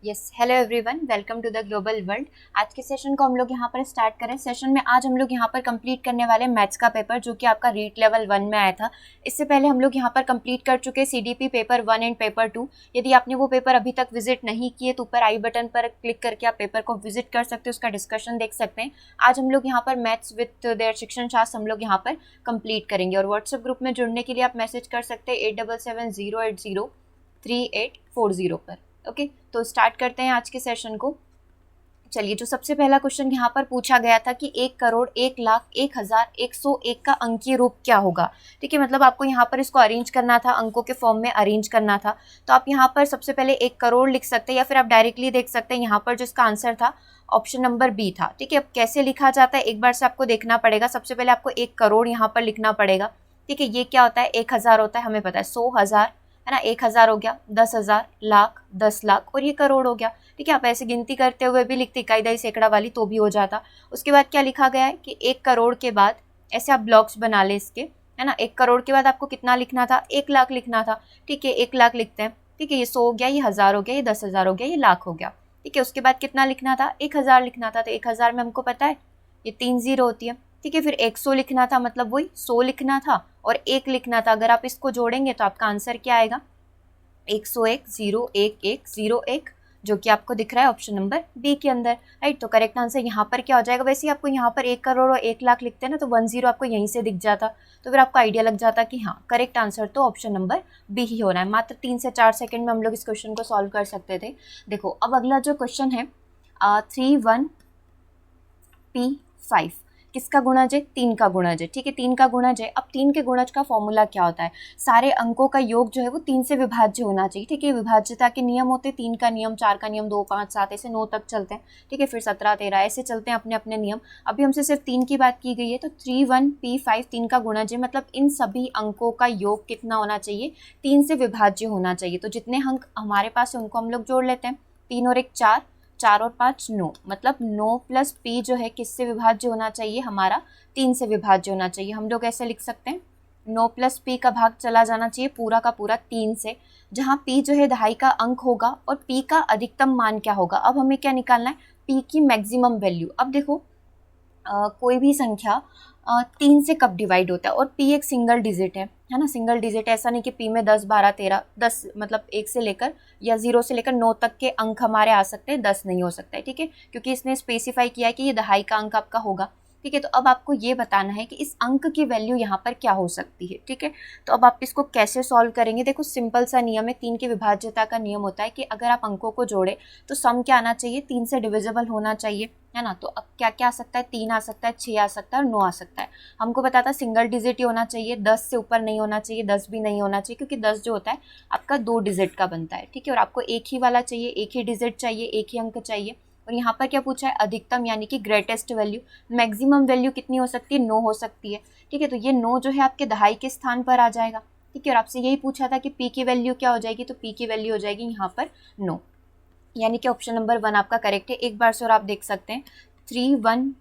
Yes hello everyone, welcome to the global world. आज के session को हम लोग यहाँ पर स्टार्ट करें। सेशन में आज हम लोग यहाँ पर कंप्लीट करने वाले मैथ्स का पेपर जो कि आपका रीट लेवल 1 में आया था। इससे पहले हम लोग यहाँ पर कंप्लीट कर चुके सीडीपी पेपर 1 एंड पेपर 2। यदि आपने वो पेपर अभी तक विजिट नहीं किए तो ऊपर आई बटन पर क्लिक करके आप पेपर को विजिट कर सकते हो, उसका डिस्कशन देख सकते हैं। आज हम लोग यहाँ पर मैथ्स विथ देयर शिक्षण शास्त्र हम लोग यहाँ पर कंप्लीट करेंगे और व्हाट्सएप ग्रुप में जुड़ने के लिए आप मैसेज कर सकते हैं 8770803840 पर। ओके तो स्टार्ट करते हैं आज के सेशन को। चलिए, जो सबसे पहला क्वेश्चन यहाँ पर पूछा गया था कि 1,01,01,101 का अंकीय रूप क्या होगा। ठीक है, मतलब आपको यहाँ पर इसको अरेंज करना था, अंकों के फॉर्म में अरेंज करना था। तो आप यहाँ पर सबसे पहले 1 करोड़ लिख सकते हैं या फिर आप डायरेक्टली देख सकते हैं यहाँ पर जो इसका आंसर था ऑप्शन नंबर बी था। ठीक है, अब कैसे लिखा जाता है एक बार से आपको देखना पड़ेगा। सबसे पहले आपको 1 करोड़ यहाँ पर लिखना पड़ेगा। ठीक है, ये क्या होता है, 1,000 होता है, हमें पता है 100,000 है ना, 1,000 हो गया, 10,000, लाख, 10 लाख और ये करोड़ हो गया। ठीक है, आप ऐसे गिनती करते हुए भी लिखते इकाई दही सैकड़ा वाली तो भी हो जाता। उसके बाद क्या लिखा गया है कि 1 करोड़ के बाद ऐसे आप ब्लॉक्स बना ले इसके, है ना। 1 करोड़ के बाद आपको कितना लिखना था, 1 लाख लिखना था। ठीक है, 1 लाख लिखते हैं। ठीक है, ये 100 हो गया, ये 1000 हो गया, ये 10,000 हो गया, ये लाख हो गया। ठीक है, उसके बाद कितना लिखना था, 1,000 लिखना था। तो 1,000 में हमको पता है ये 3 जीरो होती है। ठीक है, फिर 100 लिखना था, मतलब वही 100 लिखना था और 1 लिखना था। अगर आप इसको जोड़ेंगे तो आपका आंसर क्या आएगा, 101,011,001, जो कि आपको दिख रहा है ऑप्शन नंबर बी के अंदर। राइट, तो करेक्ट आंसर यहाँ पर क्या हो जाएगा। वैसे ही आपको यहाँ पर 1 करोड़ और 1 लाख लिखते हैं ना, तो 10 आपको यहीं से दिख जाता, तो फिर आपको आइडिया लग जाता कि हाँ करेक्ट आंसर तो ऑप्शन नंबर बी ही होना है। मात्र 3 से 4 सेकंड में हम लोग इस क्वेश्चन को सॉल्व कर सकते थे। देखो अब अगला जो क्वेश्चन है 31P5 किसका गुणज है, 3 का गुणज है। ठीक है, 3 का गुणज है। अब 3 के गुणज का फॉर्मूला क्या होता है, सारे अंकों का योग जो है वो 3 से विभाज्य होना चाहिए। ठीक है, विभाज्यता के नियम होते हैं, 3 का नियम, 4 का नियम, 2, 5, 7 ऐसे 9 तक चलते हैं। ठीक है, फिर 17, 13 ऐसे चलते हैं अपने अपने नियम। अभी हमसे सिर्फ 3 की बात की गई है, तो 31P5 3 का गुणज है, मतलब इन सभी अंकों का योग कितना होना चाहिए, 3 से विभाज्य होना चाहिए। तो जितने अंक हमारे पास है उनको हम लोग जोड़ लेते हैं। 3 और 1 4, 4 और 5 9, मतलब 9 प्लस पी जो है किससे विभाज्य होना चाहिए, हमारा 3 से विभाज्य होना चाहिए। हम लोग ऐसे लिख सकते हैं 9 प्लस पी का भाग चला जाना चाहिए पूरा का पूरा 3 से, जहाँ पी जो है दहाई का अंक होगा और पी का अधिकतम मान क्या होगा। अब हमें क्या निकालना है, पी की मैक्सिमम वैल्यू। अब देखो कोई भी संख्या 3 से कब डिवाइड होता है, और पी एक सिंगल डिजिट है ना, सिंगल डिजिट। ऐसा नहीं कि पी में 10 12 13 10, मतलब 1 से लेकर या 0 से लेकर 9 तक के अंक हमारे आ सकते हैं, 10 नहीं हो सकता है। ठीक है, क्योंकि इसने स्पेसिफाई किया है कि ये दहाई का अंक आपका होगा। ठीक है, तो अब आपको ये बताना है कि इस अंक की वैल्यू यहाँ पर क्या हो सकती है। ठीक है, तो अब आप इसको कैसे सॉल्व करेंगे। देखो सिंपल सा नियम है, 3 की विभाज्यता का नियम होता है कि अगर आप अंकों को जोड़े तो सम क्या आना चाहिए, 3 से डिविजिबल होना चाहिए, है ना। तो अब क्या क्या आ सकता है, 3 आ सकता है, 6 आ सकता है और 9 आ सकता है। हमको पता था सिंगल डिजिट ही होना चाहिए, 10 से ऊपर नहीं होना चाहिए, 10 भी नहीं होना चाहिए, क्योंकि 10 जो होता है आपका 2 डिजिट का बनता है। ठीक है, और आपको एक ही वाला चाहिए, एक ही डिजिट चाहिए, एक ही अंक चाहिए। और यहाँ पर क्या पूछा है, अधिकतम यानी कि ग्रेटेस्ट वैल्यू। मैक्सिमम वैल्यू कितनी हो सकती है, 9 हो सकती है। ठीक है, तो ये 9 जो है आपके दहाई के स्थान पर आ जाएगा। ठीक है, और आपसे यही पूछा था कि पी की वैल्यू क्या हो जाएगी, तो पी की वैल्यू हो जाएगी यहाँ पर 9, यानी कि ऑप्शन नंबर 1 आपका करेक्ट है। एक बार से और आप देख सकते हैं 3 1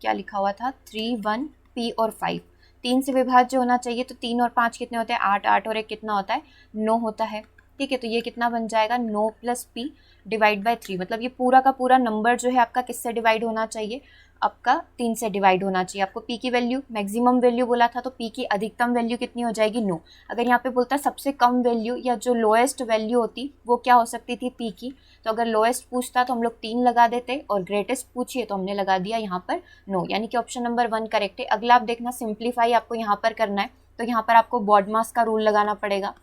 क्या लिखा हुआ था, 3 1 P और 5 3 से विभाज्य होना चाहिए। तो 3 और 5 कितने होते हैं, 8, 8 और 1 कितना होता है, 9 होता है। ठीक है, तो ये कितना बन जाएगा, 9 प्लस P डिवाइड बाय 3, मतलब ये पूरा का पूरा नंबर जो है आपका किससे डिवाइड होना चाहिए, आपका 3 से डिवाइड होना चाहिए। आपको P की वैल्यू मैक्सिमम वैल्यू बोला था, तो P की अधिकतम वैल्यू कितनी हो जाएगी, 9। अगर यहाँ पे बोलता है सबसे कम वैल्यू या जो लोएस्ट वैल्यू होती वो क्या हो सकती थी, P की। तो अगर लोएस्ट पूछता तो हम लोग 3 लगा देते, और ग्रेटेस्ट पूछिए तो हमने लगा दिया यहाँ पर 9, यानी कि ऑप्शन नंबर 1 करेक्ट है। अगला आप देखना, सिंप्लीफाई आपको यहाँ पर करना है, तो यहाँ पर आपको बॉडमास का रूल लगाना पड़ेगा।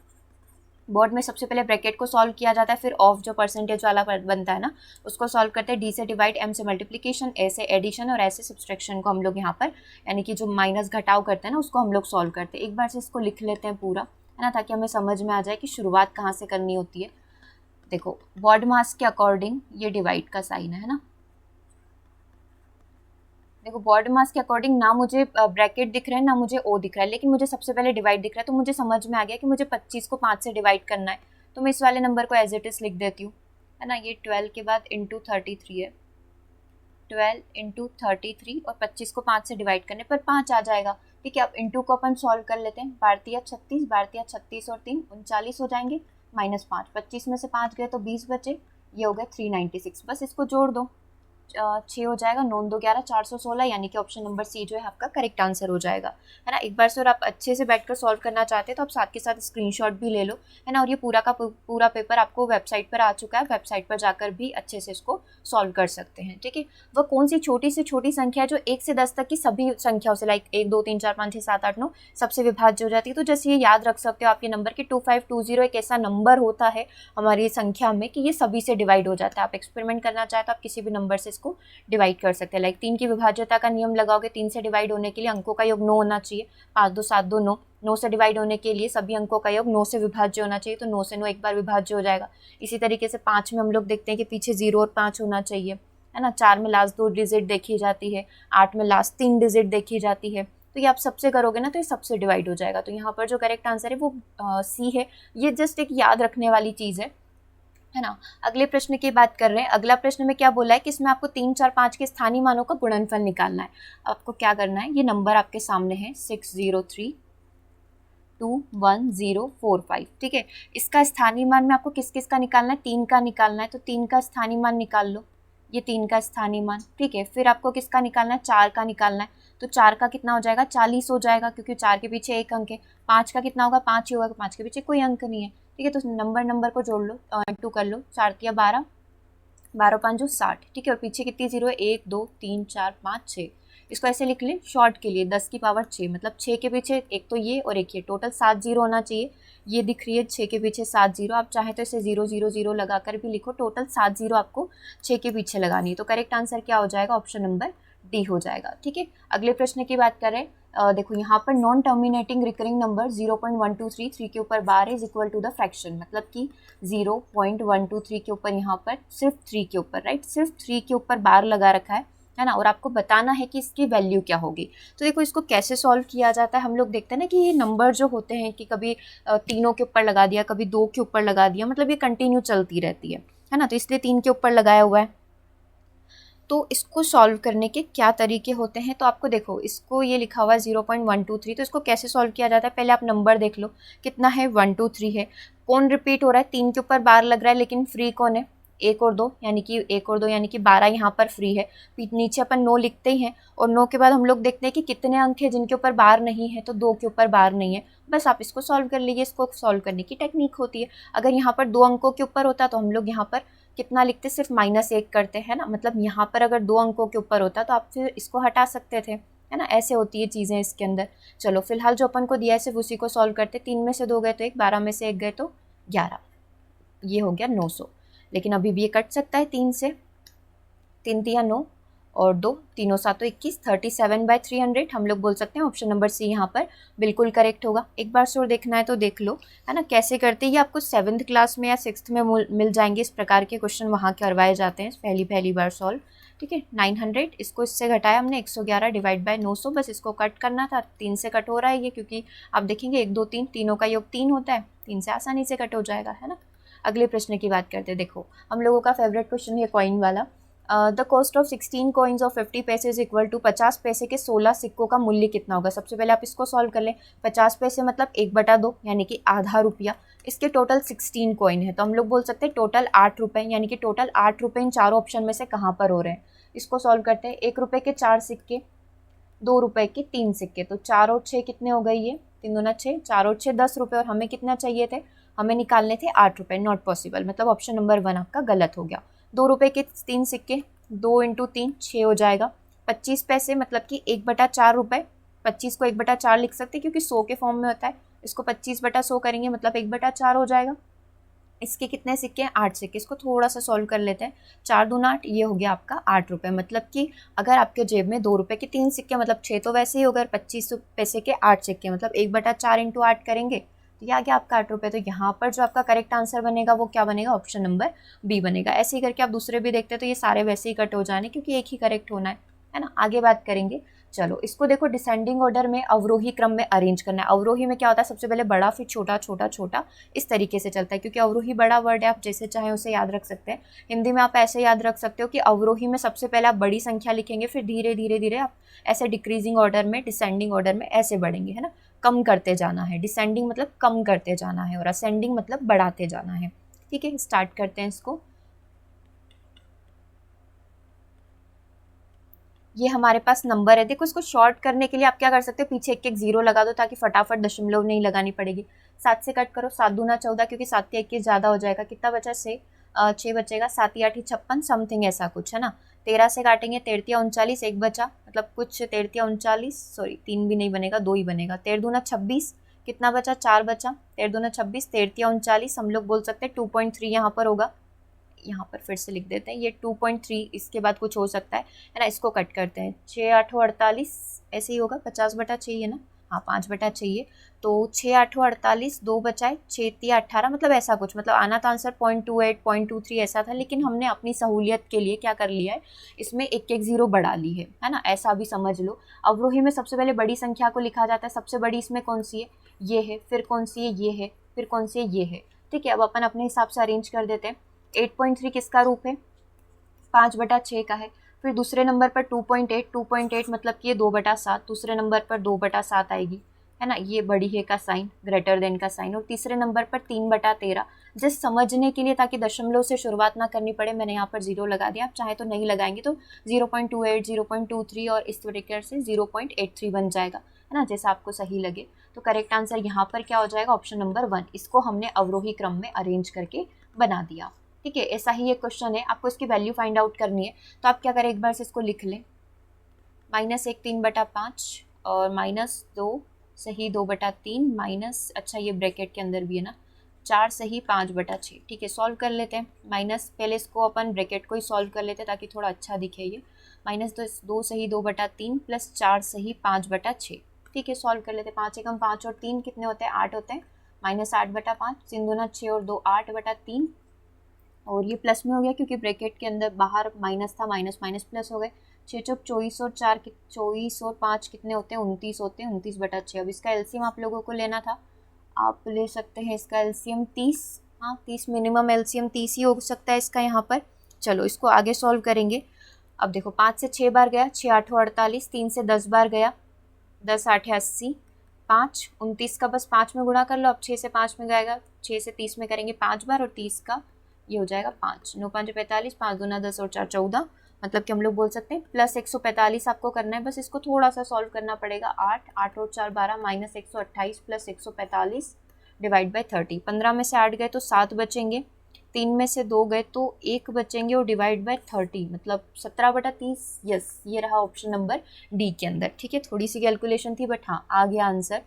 बोर्ड में सबसे पहले ब्रैकेट को सॉल्व किया जाता है, फिर ऑफ जो परसेंटेज वाला बनता है ना उसको सॉल्व करते हैं। डी से डिवाइड, एम से मल्टीप्लिकेशन, ए से एडिशन और ऐसे सब्सट्रैक्शन को हम लोग यहाँ पर, यानी कि जो माइनस घटाव करते हैं ना उसको हम लोग सॉल्व करते हैं। एक बार से इसको लिख लेते हैं पूरा, है ना, ताकि हमें समझ में आ जाए कि शुरुआत कहाँ से करनी होती है। देखो बॉड मास के अकॉर्डिंग ये डिवाइड का साइन है ना। देखो बॉड मास के अकॉर्डिंग ना मुझे ब्रैकेट दिख रहा है ना मुझे ओ दिख रहा है, लेकिन मुझे सबसे पहले डिवाइड दिख रहा है, तो मुझे समझ में आ गया कि मुझे 25 को 5 से डिवाइड करना है। तो मैं इस वाले नंबर को एज इट इज लिख देती हूँ, है ना। ये 12 के बाद इंटू 33 है, 12 इंटू 33 और 25 को 5 से डिवाइड करने पर 5 आ जाएगा। ठीक है, अब इंटू को अपन सॉल्व कर लेते हैं। भारतीय 36, भारतीय 36 और 3 39 हो जाएंगे, -5, 25 में से 5 गए तो 20 बचे, ये हो गया 396, बस इसको जोड़ दो, 6 हो जाएगा, 9 2 11 416, यानी कि ऑप्शन नंबर सी जो है आपका करेक्ट आंसर हो जाएगा, है ना। एक बार से और आप अच्छे से बैठकर सॉल्व करना चाहते हैं तो आप साथ के साथ स्क्रीनशॉट भी ले लो, है ना। और ये पूरा का पूरा पेपर आपको वेबसाइट पर आ चुका है, वेबसाइट पर जाकर भी अच्छे से इसको सॉल्व कर सकते हैं, ठीक है। वह कौन सी छोटी से छोटी संख्या है जो 1 से 10 तक की सभी संख्याओं से, लाइक 1 2 3 4 5 6 7 8 9 सबसे विभाज्य हो जाती है। तो जैसे ये याद रख सकते हो आप ये नंबर कि 2520 एक ऐसा नंबर होता है हमारी संख्या में कि ये सभी से डिवाइड हो जाता है। आप एक्सपेरिमेंट करना चाहे तो आप किसी भी नंबर से इसको डिवाइड कर सकते हैं। लाइक 3 की विभाज्यता का नियम लगाओगे, 3 से डिवाइड होने के लिए अंकों का योग 9 होना चाहिए, 5 2 7 2 9, 9 से डिवाइड होने के लिए सभी अंकों का योग 9 से विभाज्य होना चाहिए, तो 9 से 9 एक बार विभाज्य हो जाएगा। इसी तरीके से 5 में हम लोग देखते हैं कि पीछे 0 और 5 होना चाहिए, है ना। 4 में लास्ट 2 डिजिट देखी जाती है, 8 में लास्ट 3 डिजिट देखी जाती है। तो ये आप सबसे करोगे ना तो ये सबसे डिवाइड हो जाएगा। तो यहाँ पर जो करेक्ट आंसर है वो सी है। ये जस्ट एक याद रखने वाली चीज़ है ना। अगले प्रश्न की बात कर रहे हैं। अगला प्रश्न में क्या बोला है कि इसमें आपको 3 4 5 के स्थानीय मानों का गुणनफल निकालना है। आपको क्या करना है, ये नंबर आपके सामने है 603211045, ठीक है। इसका स्थानीय मान में आपको किस किस का निकालना है, 3 का निकालना है, तो 3 का स्थानीय मान निकाल लो, ये 3 का स्थानीय मान, ठीक है। फिर आपको किसका निकालना है, 4 का निकालना है, तो 4 का कितना हो जाएगा, 40 हो जाएगा, क्योंकि 4 के पीछे एक अंक है। 5 का कितना होगा, 5 ही होगा, 5 के पीछे कोई अंक नहीं है, ठीक है। तो नंबर को जोड़ लो, 2 कर लो, 4 या 12, 12 5 60, ठीक है। और पीछे कितनी जीरो है, 1 2 3 4 5 6। इसको ऐसे लिख लें शॉर्ट के लिए, 10 की पावर 6, मतलब 6 के पीछे एक तो ये और एक ये, टोटल 7 जीरो होना चाहिए। ये दिख रही है 6 के पीछे 7 जीरो, आप चाहें तो इसे 0 0 0 लगाकर भी लिखो, टोटल 7 जीरो आपको 6 के पीछे लगानी है। तो करेक्ट आंसर क्या हो जाएगा, ऑप्शन नंबर डी हो जाएगा, ठीक है। अगले प्रश्न की बात करें, देखो यहाँ पर नॉन टर्मिनेटिंग रिकरिंग नंबर 0.123 3 के ऊपर bar is equal to the fraction, मतलब कि 0.123 के ऊपर यहाँ पर सिर्फ 3 के ऊपर, राइट, सिर्फ 3 के ऊपर बार लगा रखा है ना। और आपको बताना है कि इसकी वैल्यू क्या होगी। तो देखो इसको कैसे सॉल्व किया जाता है, हम लोग देखते हैं ना कि ये नंबर जो होते हैं कि कभी तीनों के ऊपर लगा दिया, कभी 2 के ऊपर लगा दिया, मतलब ये कंटिन्यू चलती रहती है ना। तो इसलिए 3 के ऊपर लगाया हुआ है। तो इसको सॉल्व करने के क्या तरीके होते हैं, तो आपको देखो इसको ये लिखा हुआ है 0.123, तो इसको कैसे सॉल्व किया जाता है, पहले आप नंबर देख लो कितना है, 1 2 3 है। कौन रिपीट हो रहा है, 3 के ऊपर बार लग रहा है, लेकिन फ्री कौन है, 1 और 2, यानी कि 1 और 2 यानी कि 12 यहाँ पर फ्री है। नीचे अपन 9 लिखते ही हैं, और 9 के बाद हम लोग देखते हैं कि कितने अंक है जिनके ऊपर बार नहीं है, तो 2 के ऊपर बार नहीं है। बस आप इसको सॉल्व कर लीजिए। इसको सॉल्व करने की टेक्निक होती है, अगर यहाँ पर 2 अंकों के ऊपर होता तो हम लोग यहाँ पर कितना लिखते, सिर्फ -1 करते हैं ना, मतलब यहाँ पर अगर 2 अंकों के ऊपर होता तो आप फिर इसको हटा सकते थे, है ना। ऐसे होती है चीज़ें इसके अंदर। चलो फिलहाल जो अपन को दिया है सिर्फ उसी को सॉल्व करते। 3 में से 2 गए तो 1, 12 में से 1 गए तो 11, ये हो गया 900। लेकिन अभी भी ये कट सकता है 3 से, 3 तिया 9 और 2, तीनों 7 21, 37/300 हम लोग बोल सकते हैं। ऑप्शन नंबर सी यहाँ पर बिल्कुल करेक्ट होगा। एक बार और देखना है तो देख लो, है ना, कैसे करते हैं। ये आपको 7th क्लास में या 6th में मिल जाएंगे, इस प्रकार के क्वेश्चन वहाँ करवाए जाते हैं पहली बार सॉल्व, ठीक है। 900 इसको इससे घटाया हमने, 111 डिवाइड बाय 900, बस इसको कट करना था। 3 से कट हो रहा है ये, क्योंकि आप देखेंगे 1 2 3 तीनों का योग 3 होता है, 3 से आसानी से कट हो जाएगा, है ना। अगले प्रश्न की बात करते हैं। देखो हम लोगों का फेवरेट क्वेश्चन है कॉइन वाला। The cost of 16 coins of 50 पैसे इज इक्वल टू 50 पैसे के 16 सिक्कों का मूल्य कितना होगा। सबसे पहले आप इसको सॉल्व कर लें। 50 पैसे मतलब 1/2, यानी कि आधा रुपया। इसके टोटल 16 कॉइन है, तो हम लोग बोल सकते हैं टोटल 8 रुपये, यानी कि टोटल 8 रुपये इन चारों ऑप्शन में से कहाँ पर हो रहे हैं। इसको सॉल्व करते हैं। 1 रुपये के 4 सिक्के, 2 रुपये के 3 सिक्के, तो 4 और 6 कितने हो गए, ये 3 दूना 6, 4 और 6 10 रुपये, और हमें कितना चाहिए थे, हमें निकालने थे 8 रुपये। नॉट पॉसिबल, मतलब ऑप्शन नंबर 1 आपका गलत हो गया। 2 रुपये के 3 सिक्के, 2 × 3 6 हो जाएगा। 25 पैसे मतलब कि 1/4 रुपये, 25 को 1/4 लिख सकते हैं क्योंकि 100 के फॉर्म में होता है। इसको 25/100 करेंगे मतलब 1/4 हो जाएगा। इसके कितने सिक्के हैं, 8 सिक्के। इसको थोड़ा सा सॉल्व कर लेते हैं। 4 दूना 8, ये हो गया आपका 8 रुपये। मतलब कि अगर आपके जेब में 2 रुपये के 3 सिक्के मतलब 6 तो वैसे ही होगा, 25 पैसे के 8 सिक्के मतलब 1/4 × 8 करेंगे तो ये आ गया आपका 8 रुपये। तो यहाँ पर जो आपका करेक्ट आंसर बनेगा वो क्या बनेगा, ऑप्शन नंबर बी बनेगा। ऐसे ही करके आप दूसरे भी देखते हैं तो ये सारे वैसे ही कट हो जाने, क्योंकि एक ही करेक्ट होना है ना। आगे बात करेंगे। चलो इसको देखो, डिसेंडिंग ऑर्डर में अवरोही क्रम में अरेंज करना है। अवरोही में क्या होता है, सबसे पहले बड़ा फिर छोटा, छोटा छोटा, इस तरीके से चलता है। क्योंकि अवरोही बड़ा वर्ड है, आप जैसे चाहें उसे याद रख सकते हैं। हिंदी में आप ऐसे याद रख सकते हो कि अवरोही में सबसे पहले आप बड़ी संख्या लिखेंगे, फिर धीरे धीरे धीरे आप ऐसे डिक्रीजिंग ऑर्डर में, डिसेंडिंग ऑर्डर में ऐसे बढ़ेंगे, है ना। कम करते जाना है। डिसेंडिंग मतलब कम करते जाना है, और असेंडिंग मतलब बढ़ाते जाना है, ठीक है। स्टार्ट करते हैं इसको। ये हमारे पास नंबर है। देखो इसको शॉर्ट करने के लिए आप क्या कर सकते हो, पीछे एक एक जीरो लगा दो ताकि फटाफट दशमलव नहीं लगानी पड़ेगी। 7 से कट करो, 7 दूना 14, क्योंकि 7 या 21 ज़्यादा हो जाएगा। कितना बचा, 6 बचेगा। 7 या 8 56 समथिंग ऐसा कुछ है ना। 13 से काटेंगे, 13 या 39, एक बचा, मतलब कुछ 13 या 39, सॉरी 3 भी नहीं बनेगा, 2 ही बनेगा। 13 दूना 26, कितना बचा, 4 बचा। 13 दूना 26, 13 या 39, हम लोग बोल सकते हैं 2.3 यहाँ पर होगा। यहाँ पर फिर से लिख देते हैं ये 2.3, इसके बाद कुछ हो सकता है ना। इसको कट करते हैं, 6 8 48 ऐसे ही होगा, 50/6 है ना, हाँ 5/6 चाहिए। तो 6 8 48, 2 बचाए, 6 3 18, मतलब ऐसा कुछ, मतलब आना तो आंसर 0.28 0.23 ऐसा था, लेकिन हमने अपनी सहूलियत के लिए क्या कर लिया है, इसमें एक एक जीरो बढ़ा ली है ना, ऐसा भी समझ लो। अवरोही में सबसे पहले बड़ी संख्या को लिखा जाता है, सबसे बड़ी इसमें कौन सी है, ये है, फिर कौन सी है, ये है, फिर कौन सी है, ये है। ठीक है, अब अपन अपने हिसाब से अरेंज कर देते हैं। 8.3 किसका रूप है, 5/6 का है। फिर दूसरे नंबर पर 2.8 मतलब कि ये 2/7, दूसरे नंबर पर 2/7 आएगी, है ना, ये बड़ी है का साइन, ग्रेटर देन का साइन। और तीसरे नंबर पर 3/13, जिस समझने के लिए, ताकि दशमलव से शुरुआत ना करनी पड़े, मैंने यहाँ पर 0 लगा दिया। आप चाहे तो नहीं लगाएंगे तो 0.28 0.23 और इस तरीके से 0.83 बन जाएगा, है ना, जैसा आपको सही लगे। तो करेक्ट आंसर यहाँ पर क्या हो जाएगा, ऑप्शन नंबर 1। इसको हमने अवरोही क्रम में अरेंज करके बना दिया। ठीक है, ऐसा ही एक क्वेश्चन है, आपको इसकी वैल्यू फाइंड आउट करनी है। तो आप क्या करें, एक बार से इसको लिख लें, -1 3/5 और -2 सही 2/3 माइनस, अच्छा ये ब्रैकेट के अंदर भी है ना, 4 सही 5/6। ठीक है, सॉल्व कर लेते हैं। माइनस, पहले इसको अपन ब्रैकेट को ही सॉल्व कर लेते हैं ताकि थोड़ा अच्छा दिखे ये। -2 सही 2/3 प्लस 4 सही 5/6। ठीक है, सॉल्व कर लेते हैं। 5 एकम 5 और 3 कितने होते हैं, 8 होते हैं। -8/5, 3 दूना 6 और 2 8/3, और ये प्लस में हो गया क्योंकि ब्रैकेट के अंदर बाहर माइनस था, माइनस माइनस प्लस हो गए। 6 चौक 24 और 4 24 और 5 कितने होते हैं, 29 होते हैं। 29/6। अब इसका एलसीएम आप लोगों को लेना था, आप ले सकते हैं इसका एलसीएम 30। हाँ 30, मिनिमम एलसीएम 30 ही हो सकता है इसका यहाँ पर। चलो इसको आगे सॉल्व करेंगे। अब देखो 5 से 6 बार गया, 6 8 48, 3 से 10 बार गया, 10 8 80, 5 29 का बस 5 में गुणा कर लो। अब 6 से 5 में जाएगा, 6 से 30 में करेंगे 5 बार, और 30 का ये हो जाएगा 5, 9 5 45, 5 दूना 10 और 4 14, मतलब कि हम लोग बोल सकते हैं प्लस 145 आपको करना है। बस इसको थोड़ा सा सॉल्व करना पड़ेगा। 8 8 और 4 12 माइनस 128 प्लस 145 डिवाइड बाई 30। 15 में से 8 गए तो 7 बचेंगे, 3 में से 2 गए तो 1 बचेंगे, और डिवाइड बाई 30 मतलब 17/30। यस, ये रहा ऑप्शन नंबर डी के अंदर। ठीक है, थोड़ी सी कैलकुलेशन थी बट हाँ आ गया आंसर।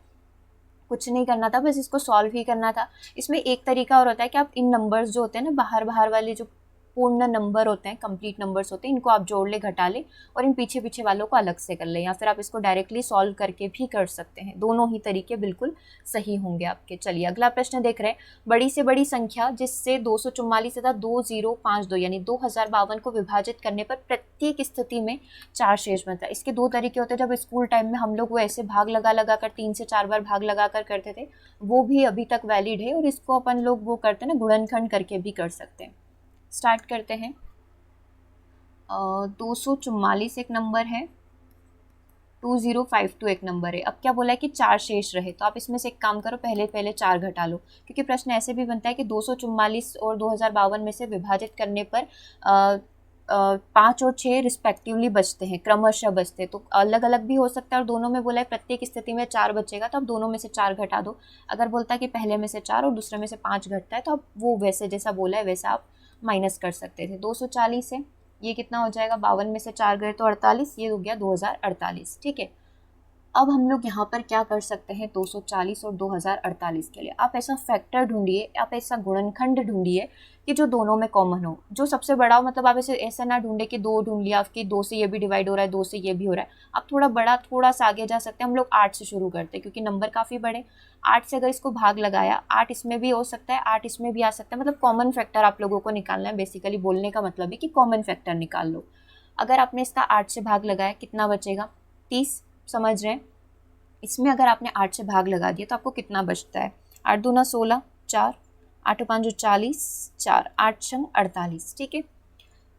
कुछ नहीं करना था, बस इसको सॉल्व ही करना था। इसमें एक तरीका और होता है कि आप इन नंबर्स जो होते हैं ना, बाहर बाहर वाले जो पूर्ण नंबर होते हैं, कंप्लीट नंबर्स होते हैं, इनको आप जोड़ ले, घटा ले, और इन पीछे पीछे वालों को अलग से कर ले, या फिर आप इसको डायरेक्टली सॉल्व करके भी कर सकते हैं। दोनों ही तरीके बिल्कुल सही होंगे आपके। चलिए अगला प्रश्न देख रहे हैं। बड़ी से बड़ी संख्या जिससे 244 तथा 2052 यानी 2052 को विभाजित करने पर प्रत्येक स्थिति में 4 शेष बनता है। इसके 2 तरीके होते हैं। जब स्कूल टाइम में हम लोग वो ऐसे भाग लगा लगा कर 3 से 4 बार भाग लगा कर करते थे, वो भी अभी तक वैलिड है, और इसको अपन लोग वो करते हैं ना, गुणनखंड करके भी कर सकते हैं। स्टार्ट करते हैं। 244 एक नंबर है, 2052 एक नंबर है। अब क्या बोला है कि 4 शेष रहे, तो आप इसमें से एक काम करो, पहले पहले 4 घटा लो, क्योंकि प्रश्न ऐसे भी बनता है कि 244 और 2052 में से विभाजित करने पर 5 और 6 रिस्पेक्टिवली बचते हैं, क्रमशः बचते हैं। तो अलग अलग भी हो सकता है, और दोनों में बोला है प्रत्येक स्थिति में 4 बचेगा, तो आप दोनों में से 4 घटा दो। अगर बोलता है कि पहले में से 4 और दूसरे में से 5 घटता है, तो आप वो वैसे जैसा बोला है वैसा आप माइनस कर सकते थे। 240 है, ये कितना हो जाएगा, 52 में से 4 गए तो 48, ये हो गया 2048। ठीक है, अब हम लोग यहाँ पर क्या कर सकते हैं, 240 और 2048 के लिए आप ऐसा फैक्टर ढूंढिए, आप ऐसा गुणनखंड ढूंढिए कि जो दोनों में कॉमन हो, जो सबसे बड़ा हो। मतलब आप ऐसा ना ढूंढे कि 2 ढूंढ लिया कि 2 से ये भी डिवाइड हो रहा है, 2 से ये भी हो रहा है। आप थोड़ा बड़ा, थोड़ा सा आगे जा सकते हैं। हम लोग 8 से शुरू करते हैं क्योंकि नंबर काफ़ी बड़े। 8 से अगर इसको भाग लगाया, 8 इसमें भी हो सकता है, 8 इसमें भी आ सकता है। मतलब कॉमन फैक्टर आप लोगों को निकालना है। बेसिकली बोलने का मतलब है कि कॉमन फैक्टर निकाल लो। अगर आपने इसका 8 से भाग लगाया, कितना बचेगा, 30। समझ रहे हैं, इसमें अगर आपने 8 से भाग लगा दिया तो आपको कितना बचता है, 8 दूना 16, 4, 8 5 40, 4, 8 6 48। ठीक है,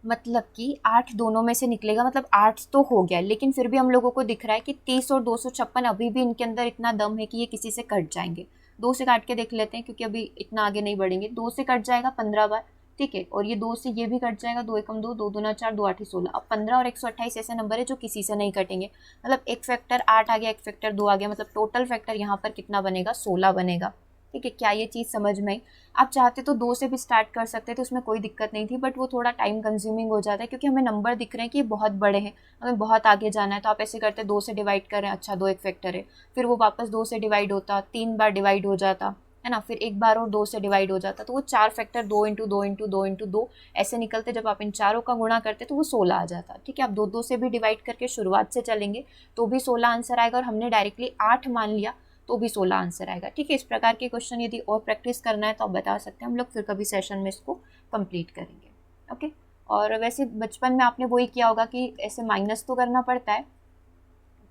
मतलब कि 8 दोनों में से निकलेगा, मतलब 8 तो हो गया, लेकिन फिर भी हम लोगों को दिख रहा है कि 30 और 256 अभी भी इनके अंदर इतना दम है कि ये किसी से कट जाएंगे। 2 से काट के देख लेते हैं क्योंकि अभी इतना आगे नहीं बढ़ेंगे। 2 से कट जाएगा 15 बार, ठीक है। और ये 2 से ये भी कट जाएगा, 2 एकम 2, 2 दूना 4, 2 8 16। अब 15 और 128 ऐसे नंबर है जो किसी से नहीं कटेंगे, मतलब एक फैक्टर 8 आ गया, एक फैक्टर 2 आ गया, मतलब टोटल फैक्टर यहाँ पर कितना बनेगा, 16 बनेगा। ठीक है, क्या ये चीज़ समझ में आई? आप चाहते तो 2 से भी स्टार्ट कर सकते थे, उसमें कोई दिक्कत नहीं थी, बट वो थोड़ा टाइम कंज्यूमिंग हो जाता है क्योंकि हमें नंबर दिख रहे हैं कि ये बहुत बड़े हैं, हमें बहुत आगे जाना है। तो आप ऐसे करते 2 से डिवाइड कर रहे हैं, अच्छा 2 एक फैक्टर है, फिर वो वापस 2 से डिवाइड होता, 3 बार डिवाइड हो जाता है ना, फिर एक बार और 2 से डिवाइड हो जाता, तो वो 4 फैक्टर 2 इंटू 2 इंटू 2 इंटू 2 ऐसे निकलते। जब आप इन चारों का गुणा करते तो वो 16 आ जाता। ठीक है, आप 2 2 से भी डिवाइड करके शुरुआत से चलेंगे तो भी 16 आंसर आएगा, और हमने डायरेक्टली 8 मान लिया तो भी 16 आंसर आएगा। ठीक है, इस प्रकार के क्वेश्चन यदि और प्रैक्टिस करना है तो आप बता सकते हैं, हम लोग फिर कभी सेशन में इसको कंप्लीट करेंगे। ओके, और वैसे बचपन में आपने वही किया होगा कि ऐसे माइनस तो करना पड़ता है।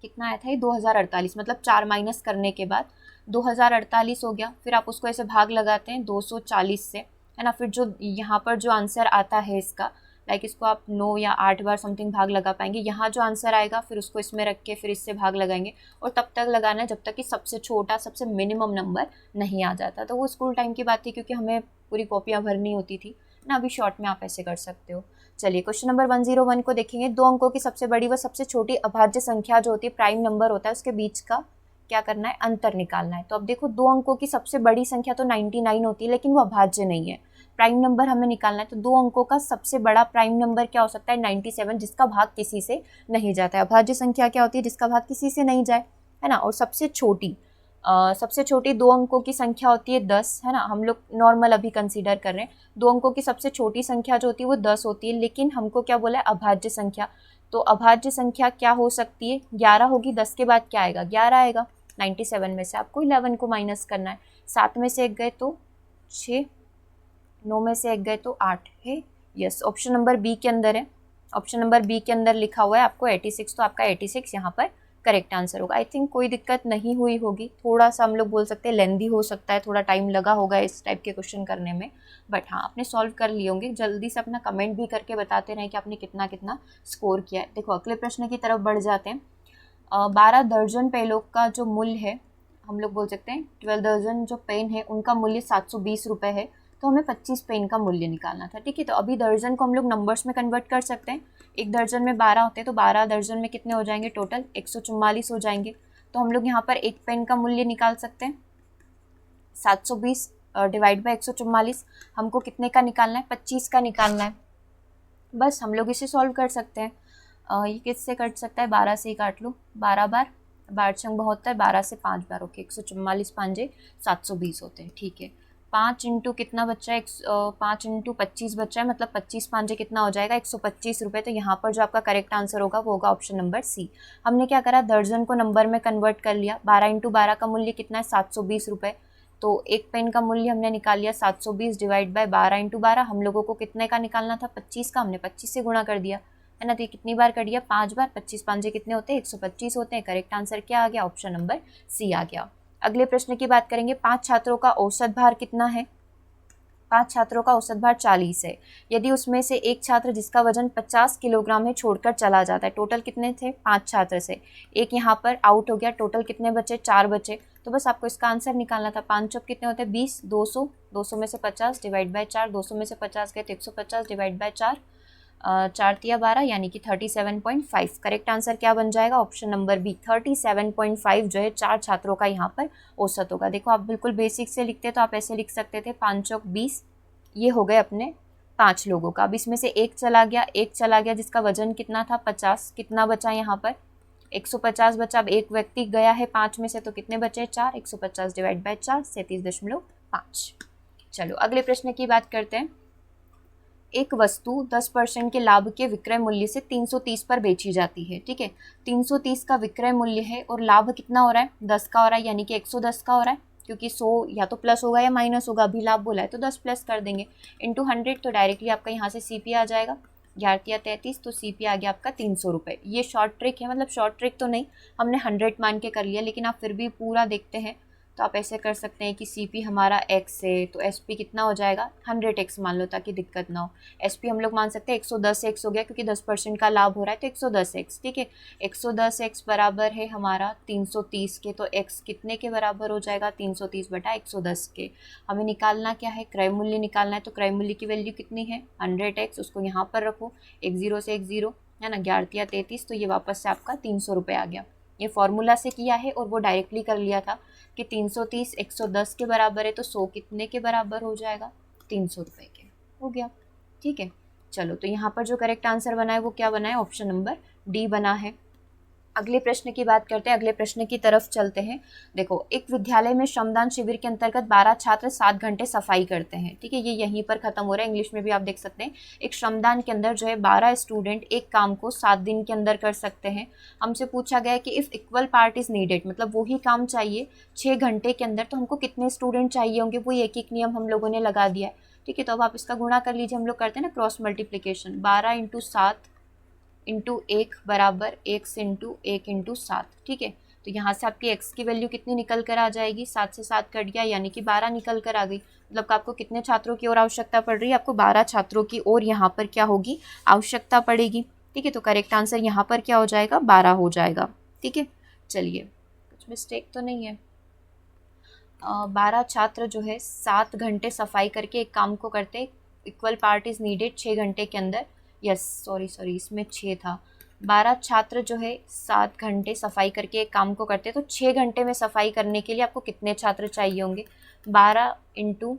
कितना आया था ये, 2048, मतलब 4 माइनस करने के बाद 2048 हो गया। फिर आप उसको ऐसे भाग लगाते हैं 240 से, है ना, फिर जो यहाँ पर जो आंसर आता है इसका, लाइक इसको आप 9 या 8 बार समथिंग भाग लगा पाएंगे। यहाँ जो आंसर आएगा फिर उसको इसमें रख के फिर इससे भाग लगाएंगे, और तब तक लगाना है जब तक कि सबसे छोटा, सबसे मिनिमम नंबर नहीं आ जाता। तो वो स्कूल टाइम की बात थी, क्योंकि हमें पूरी कॉपियाँ भरनी होती थी ना। अभी शॉर्ट में आप ऐसे कर सकते हो। चलिए क्वेश्चन नंबर 101 को देखेंगे। 2 अंकों की सबसे बड़ी व सबसे छोटी अभाज्य संख्या जो होती है, प्राइम नंबर होता है, उसके बीच का क्या करना है, अंतर निकालना है। तो अब देखो, 2 अंकों की सबसे बड़ी संख्या तो 99 होती है, लेकिन वो अभाज्य नहीं है, प्राइम नंबर हमें निकालना है। तो 2 अंकों का सबसे बड़ा प्राइम नंबर क्या हो सकता है, 97, जिसका भाग किसी से नहीं जाता है। अभाज्य संख्या क्या होती है, जिसका भाग किसी से नहीं जाए, है ना। और सबसे छोटी 2 अंकों की संख्या होती है 10, है ना। हम लोग नॉर्मल अभी कंसीडर कर रहे हैं, 2 अंकों की सबसे छोटी संख्या जो होती है वो 10 होती है, लेकिन हमको क्या बोला है, अभाज्य संख्या। तो अभाज्य संख्या क्या हो सकती है, 11 होगी। 10 के बाद क्या आएगा, 11 आएगा। 97 में से आपको 11 को माइनस करना है, 7 में से 1 गए तो 6, 9 में से 1 गए तो 8 है। यस, ऑप्शन नंबर बी के अंदर है, ऑप्शन नंबर बी के अंदर लिखा हुआ है आपको 86, तो आपका 86 यहाँ पर करेक्ट आंसर होगा। आई थिंक कोई दिक्कत नहीं हुई होगी, थोड़ा सा हम लोग बोल सकते हैं लेंदी हो सकता है, थोड़ा टाइम लगा होगा इस टाइप के क्वेश्चन करने में, बट हाँ आपने सॉल्व कर लिए होंगे। जल्दी से अपना कमेंट भी करके बताते रहें कि आपने कितना कितना स्कोर किया है। देखो अगले प्रश्न की तरफ बढ़ जाते हैं। 12 दर्जन पेनों का जो मूल्य है, हम लोग बोल सकते हैं 12 दर्जन जो पेन है उनका मूल्य 720 रुपये है, तो हमें 25 पेन का मूल्य निकालना था। ठीक है, तो अभी दर्जन को हम लोग नंबर्स में कन्वर्ट कर सकते हैं। एक दर्जन में 12 होते हैं, तो 12 दर्जन में कितने हो जाएंगे, टोटल 144 हो जाएंगे। तो हम लोग यहाँ पर एक पेन का मूल्य निकाल सकते हैं, 720 डिवाइड बाई 144। हमको कितने का निकालना है, 25 का निकालना है। बस हम लोग इसे सॉल्व कर सकते हैं। ये किससे कट सकता है, 12 से ही काट लो, 12 बार, 12 छंग 72, 12 से 5 बार, ओके 144 पांजे 720 होते हैं। ठीक है, 5 इंटू कितना बच्चा है, 5 इंटू 25 बच्चा है, मतलब 25 पांजे कितना हो जाएगा, 125 रुपये। तो यहाँ पर जो आपका करेक्ट आंसर होगा वो होगा ऑप्शन नंबर सी। हमने क्या करा, दर्जन को नंबर में कन्वर्ट कर लिया। 12 इंटू 12 का मूल्य कितना है, 720 रुपये। तो एक पेन का मूल्य हमने निकाल लिया 720 डिवाइड बाय 12 इंटू 12। हम लोगों को कितने का निकालना था, 25 का, हमने 25 से गुणा कर दिया, है ना। तो ये कितनी बार कर दिया, 5 बार। 25 पांजे कितने होते हैं, 125 होते हैं। करेक्ट आंसर क्या आ गया, ऑप्शन नंबर सी आ गया। अगले प्रश्न की बात करेंगे। 5 छात्रों का औसत भार कितना है, 5 छात्रों का औसत भार 40 है। यदि उसमें से एक छात्र जिसका वजन 50 किलोग्राम है छोड़कर चला जाता है, टोटल कितने थे, 5 छात्र से, एक यहाँ पर आउट हो गया, टोटल कितने बचे, 4 बचे। तो बस आपको इसका आंसर निकालना था। 5 चौक कितने होते हैं, 20, 200, 200 में से 50 डिवाइड बाय 4, 200 में से 50 गए तो 150 डिवाइड बाय 4, 4 तिया 12, यानी कि 37.5। करेक्ट आंसर क्या बन जाएगा, ऑप्शन नंबर बी, 37.5 जो है 4 छात्रों का यहाँ पर औसत होगा। देखो आप बिल्कुल बेसिक से लिखते तो आप ऐसे लिख सकते थे, 5 चौक 20, ये हो गए अपने 5 लोगों का। अब इसमें से एक चला गया जिसका वजन कितना था, 50, कितना बचा यहाँ पर, 150 बचा। अब एक व्यक्ति गया है 5 में से, तो कितने बचे, 4, 150 डिवाइड बाय 4, 37.5। चलो अगले प्रश्न की बात करते हैं। एक वस्तु 10% के लाभ के विक्रय मूल्य से 330 पर बेची जाती है। ठीक है, 330 का विक्रय मूल्य है और लाभ कितना हो रहा है, 10 का हो रहा है, यानी कि 110 का हो रहा है, क्योंकि 100 या तो प्लस होगा या माइनस होगा। अभी लाभ बोला है तो 10 प्लस कर देंगे, इंटू 100, तो डायरेक्टली आपका यहाँ से CP आ जाएगा 11 या 33, तो CP आ गया आपका 300 रुपये। ये शॉर्ट ट्रिक है, मतलब शॉर्ट ट्रिक तो नहीं, हमने 100 मान के कर लिया, लेकिन आप फिर भी पूरा देखते हैं तो आप ऐसे कर सकते हैं कि CP हमारा x है तो SP कितना हो जाएगा 100x मान लो ताकि दिक्कत ना हो। SP हम लोग मान सकते हैं 110x हो गया क्योंकि 10% का लाभ हो रहा है तो 110x, ठीक है। 110x बराबर है हमारा 330 के, तो x कितने के बराबर हो जाएगा 330 बटा 110 के। हमें निकालना क्या है, क्रय मूल्य निकालना है। तो क्रय मूल्य की वैल्यू कितनी है 100x, उसको यहाँ पर रखो, एक जीरो से एक जीरो है ना, 11 33, तो ये वापस से आपका 300 रुपये आ गया। ये फॉर्मूला से किया है और वो डायरेक्टली कर लिया था कि 330 110 के बराबर है तो 100 कितने के बराबर हो जाएगा 300 रुपये के, हो गया, ठीक है। चलो तो यहाँ पर जो करेक्ट आंसर बना है वो क्या बना है, ऑप्शन नंबर डी बना है। अगले प्रश्न की बात करते हैं, अगले प्रश्न की तरफ चलते हैं। देखो, एक विद्यालय में श्रमदान शिविर के अंतर्गत 12 छात्र 7 घंटे सफाई करते हैं, ठीक है। ये यहीं पर खत्म हो रहा है, इंग्लिश में भी आप देख सकते हैं। एक श्रमदान के अंदर जो है 12 स्टूडेंट एक काम को 7 दिन के अंदर कर सकते हैं। हमसे पूछा गया है कि if equal part is needed, मतलब वही काम चाहिए 6 घंटे के अंदर, तो हमको कितने स्टूडेंट चाहिए होंगे, वो एक एक नियम हम लोगों ने लगा दिया है, ठीक है। तो अब आप इसका गुणा कर लीजिए, हम लोग करते हैं ना क्रॉस मल्टीप्लीकेशन, 12 × 7 इंटू 1 बराबर x इंटू 1 इंटू 7, ठीक है। तो यहाँ से आपकी x की वैल्यू कितनी निकल कर आ जाएगी, 7 से 7 कट गया यानी कि 12 निकल कर आ गई। मतलब आपको कितने छात्रों की ओर आवश्यकता पड़ रही है, आपको 12 छात्रों की ओर यहाँ पर क्या होगी, आवश्यकता पड़ेगी, ठीक है। तो करेक्ट आंसर यहाँ पर क्या हो जाएगा, 12 हो जाएगा, ठीक है। चलिए, कुछ मिस्टेक तो नहीं है। 12 छात्र जो है 7 घंटे सफाई करके एक काम को करते, इक्वल पार्ट इज नीडेड 6 घंटे के अंदर, यस सॉरी इसमें 6 था। 12 छात्र जो है 7 घंटे सफाई करके एक काम को करते, तो 6 घंटे में सफाई करने के लिए आपको कितने छात्र चाहिए होंगे, 12 इंटू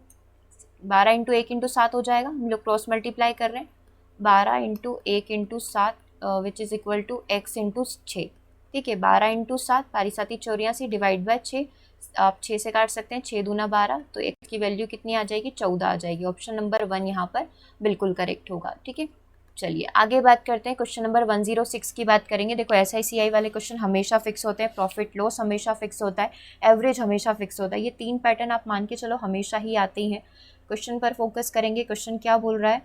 1 इंटू 7 हो जाएगा, हम लोग क्रॉस मल्टीप्लाई कर रहे हैं, 12 into 1 into 7 which is equal to x into 6, ठीक है। 12 इंटू 7 बारी 7 84 डिवाइड बाय 6, आप 6 से काट सकते हैं, 6 दूना 12, तो x की वैल्यू कितनी आ जाएगी 14 आ जाएगी। ऑप्शन नंबर 1 यहाँ पर बिल्कुल करेक्ट होगा, ठीक है। चलिए आगे बात करते हैं, क्वेश्चन नंबर 106 की बात करेंगे। देखो, SICI वाले क्वेश्चन हमेशा फिक्स होते हैं, प्रॉफिट लॉस हमेशा फिक्स होता है, एवरेज हमेशा फिक्स होता है, ये 3 पैटर्न आप मान के चलो हमेशा ही आते ही हैं। क्वेश्चन पर फोकस करेंगे। क्वेश्चन क्या बोल रहा है,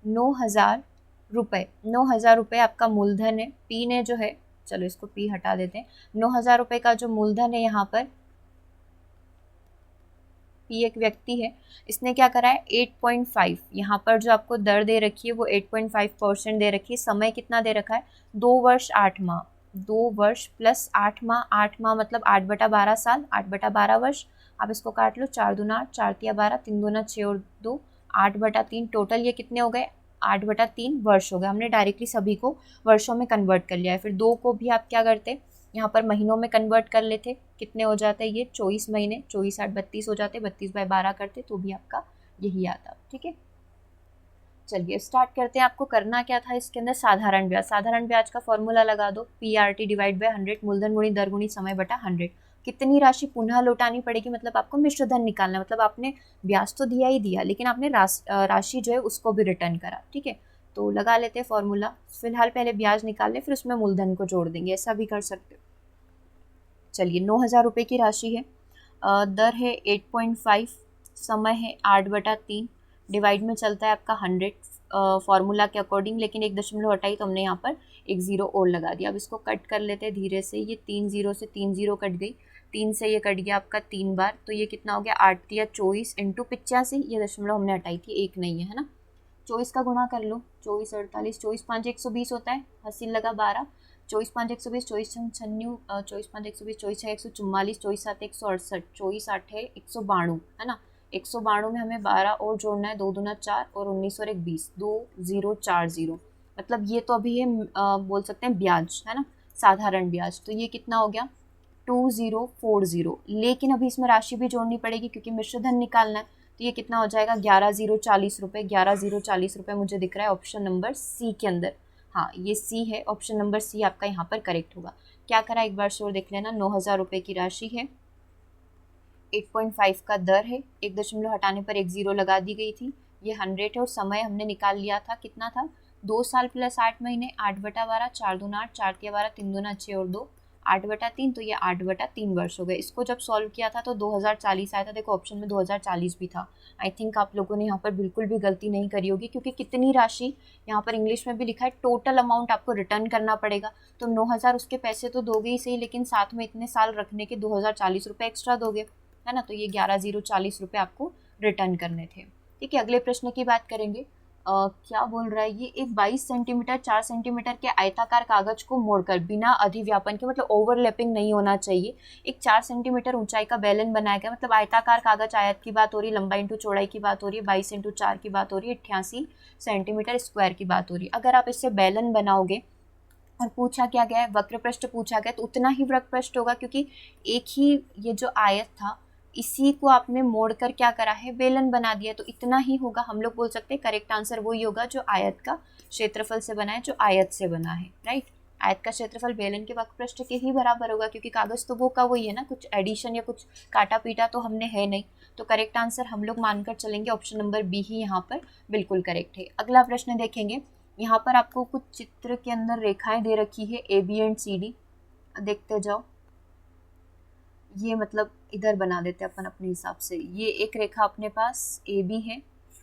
9,000 रुपये, 9,000 रुपये आपका मूलधन है। P ने जो है, चलो इसको P हटा देते हैं, 9,000 रुपये का जो मूलधन है यहाँ पर, P एक व्यक्ति है, इसने क्या करा है 8.5, यहाँ पर जो आपको दर दे रखी है वो 8.5% दे रखी है। समय कितना दे रखा है, 2 वर्ष 8 माह, 2 वर्ष प्लस 8 माह, 8 माह मतलब 8/12 साल, 8/12 वर्ष। आप इसको काट लो, 4 दूना 8, 4 तिया 12, 3 दूना 6 और 2 8/3, टोटल ये कितने हो गए 8/3 वर्ष हो गए। हमने डायरेक्टली सभी को वर्षों में कन्वर्ट कर लिया है। फिर 2 को भी आप क्या करते, यहाँ पर महीनों में कन्वर्ट कर लेते, कितने हो जाते हैं ये 24 महीने, 24 8 32 हो जाते, 32/12 करते तो भी आपका यही आता, ठीक है। चलिए स्टार्ट करते हैं। आपको करना क्या था इसके अंदर, साधारण ब्याज, साधारण ब्याज का फॉर्मूला लगा दो, PRT डिवाइड बाय 100, मूलधन गुणी दर गुणी समय बटा 100। कितनी राशि पुनः लौटानी पड़ेगी, मतलब आपको मिश्र धन निकालना है, मतलब आपने ब्याज तो दिया ही दिया लेकिन आपने राशि जो है उसको भी रिटर्न करा, ठीक है। तो लगा लेते हैं फॉर्मूला, फिलहाल पहले ब्याज निकाल लें फिर उसमें मूलधन को जोड़ देंगे, ऐसा भी कर सकते हो। चलिए 9,000 रुपये की राशि है, दर है 8.5, समय है 8/3, डिवाइड में चलता है आपका 100 फार्मूला के अकॉर्डिंग, लेकिन 1 दशमलव हटाई तो हमने यहाँ पर 1 ज़ीरो और लगा दिया। अब इसको कट कर लेते हैं धीरे से, ये 3 ज़ीरो से 3 ज़ीरो कट गई, 3 से ये कट गया आपका 3 बार, तो ये कितना हो गया 8 तिया 24 इंटू 85, ये दशमलव हमने हटाई थी, एक नहीं है ना, 24 का गुणा कर लो, 24 48, 24 5 120 होता है, हसीन लगा 12, 24 5 120, 24 96, 24 5 120, 24 6 144, 24 7 168, 24 8 है 192, है ना। 192 में हमें 12 और जोड़ना है, 2 दूना 4 और 19 और 1 20, 2040, मतलब ये तो अभी है बोल सकते हैं ब्याज, है ना, साधारण ब्याज। तो ये कितना हो गया 2040, लेकिन अभी इसमें राशि भी जोड़नी पड़ेगी क्योंकि मिश्र धन निकालना है। तो ये कितना हो जाएगा 11,040 रुपये, 11,040 रुपये मुझे दिख रहा है ऑप्शन नंबर सी के अंदर। हाँ ये सी है, ऑप्शन नंबर सी आपका यहाँ पर करेक्ट होगा। क्या करा एक बार शोर देख लेना, 9,000 रुपये की राशि है, 8.5 का दर है, 1 दशमलव हटाने पर 1 ज़ीरो लगा दी गई थी, ये 100 है और समय हमने निकाल लिया था, कितना था 2 साल प्लस 8 महीने, 8/12, 4 दूना 8, 4 तिया 12, 3 दूना 6 और 2 8/3 तो ये 8/3 वर्ष हो गए। इसको जब सॉल्व किया था तो 2040 आया था। देखो ऑप्शन में 2040 भी था। आई थिंक आप लोगों ने यहाँ पर बिल्कुल भी गलती नहीं करी होगी, क्योंकि कितनी राशि यहाँ पर इंग्लिश में भी लिखा है, टोटल अमाउंट आपको रिटर्न करना पड़ेगा। तो 9,000 उसके पैसे तो दोगे ही सही, लेकिन साथ में इतने साल रखने के 2040 रुपये एक्स्ट्रा दोगे, है ना। तो ये 11,040 रुपये आपको रिटर्न करने थे। ठीक है, अगले प्रश्न की बात करेंगे। क्या बोल रहा है ये, एक 22 सेंटीमीटर 4 सेंटीमीटर के आयताकार कागज को मोड़कर बिना अधिव्यापन के, मतलब ओवरलैपिंग नहीं होना चाहिए, एक 4 सेंटीमीटर ऊंचाई का बेलन बनाया गया। मतलब आयताकार कागज, आयत की बात हो रही है, लंबाई इंटू चौड़ाई की बात हो रही है, 22 इंटू 4 की बात हो रही है, 88 सेंटीमीटर स्क्वायर की बात हो रही है। अगर आप इससे बेलन बनाओगे और पूछा क्या गया है, वक्र पृष्ठ पूछा गया, तो उतना ही वक्र पृष्ठ होगा, क्योंकि एक ही ये जो आयत था इसी को आपने मोड़कर क्या करा है, बेलन बना दिया, तो इतना ही होगा। हम लोग बोल सकते हैं करेक्ट आंसर वही होगा जो आयत का क्षेत्रफल से बना है, जो आयत से बना है, राइट। आयत का क्षेत्रफल बेलन के वक्र पृष्ठ के ही बराबर होगा, क्योंकि कागज तो वो का वही है ना, कुछ एडिशन या कुछ काटा पीटा तो हमने है नहीं। तो करेक्ट आंसर हम लोग मानकर चलेंगे ऑप्शन नंबर बी ही यहाँ पर बिल्कुल करेक्ट है। अगला प्रश्न देखेंगे। यहाँ पर आपको कुछ चित्र के अंदर रेखाएं दे रखी है, A B and C D, देखते जाओ। ये मतलब इधर बना देते हैं अपन अपने हिसाब से। ये एक रेखा अपने पास ए बी है,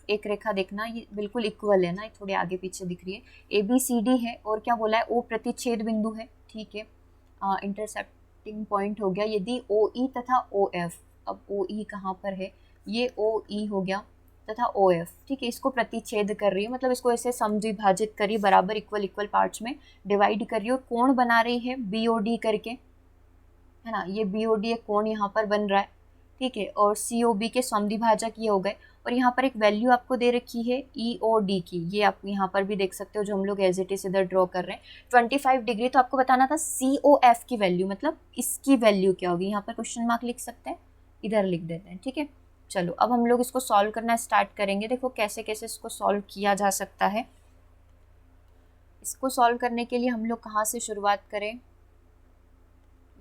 एक रेखा देखना ये बिल्कुल इक्वल है ना, थोड़े आगे पीछे दिख रही है। ए बी सी डी है और क्या बोला है, ओ प्रतिच्छेद बिंदु है, ठीक है, इंटरसेप्टिंग पॉइंट हो गया। यदि ओ ई तथा ओ एफ, अब ओ ई कहाँ पर है, ये ओ ई हो गया तथा ओ एफ, ठीक है, इसको प्रतिच्छेद कर रही है, मतलब इसको ऐसे समद्विभाजित करिए, बराबर इक्वल इक्वल पार्ट्स में डिवाइड करिए और कोण बना रही है बी ओ डी करके, है ना। ये बी ओ डी एक कोण यहाँ पर बन रहा है, ठीक है, और सी ओ बी के समद्विभाजक ये हो गए। और यहाँ पर एक वैल्यू आपको दे रखी है ई ओ डी की, ये आप यहाँ पर भी देख सकते हो, जो हम लोग एज इट इज इधर ड्रॉ कर रहे हैं 25 डिग्री। तो आपको बताना था सी ओ एफ की वैल्यू, मतलब इसकी वैल्यू क्या होगी। यहाँ पर क्वेश्चन मार्क लिख सकते हैं, इधर लिख देते हैं, ठीक है। चलो अब हम लोग इसको सॉल्व करना स्टार्ट करेंगे। देखो कैसे कैसे इसको सॉल्व किया जा सकता है। इसको सॉल्व करने के लिए हम लोग कहाँ से शुरुआत करें,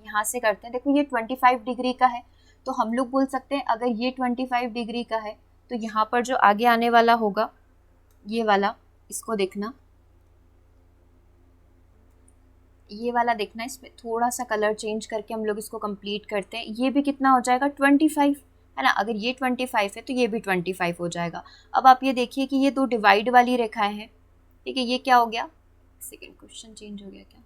यहाँ से करते हैं। देखो ये 25 डिग्री का है, तो हम लोग बोल सकते हैं अगर ये 25 डिग्री का है तो यहाँ पर जो आगे आने वाला होगा ये वाला, इसको देखना, ये वाला देखना, इसमें थोड़ा सा कलर चेंज करके हम लोग इसको कंप्लीट करते हैं। ये भी कितना हो जाएगा 25, है ना। अगर ये 25 है तो ये भी 25 हो जाएगा। अब आप ये देखिए कि ये दो डिवाइड वाली रेखाएं हैं, ठीक है। ये क्या हो गया, सेकेंड क्वेश्चन चेंज हो गया क्या,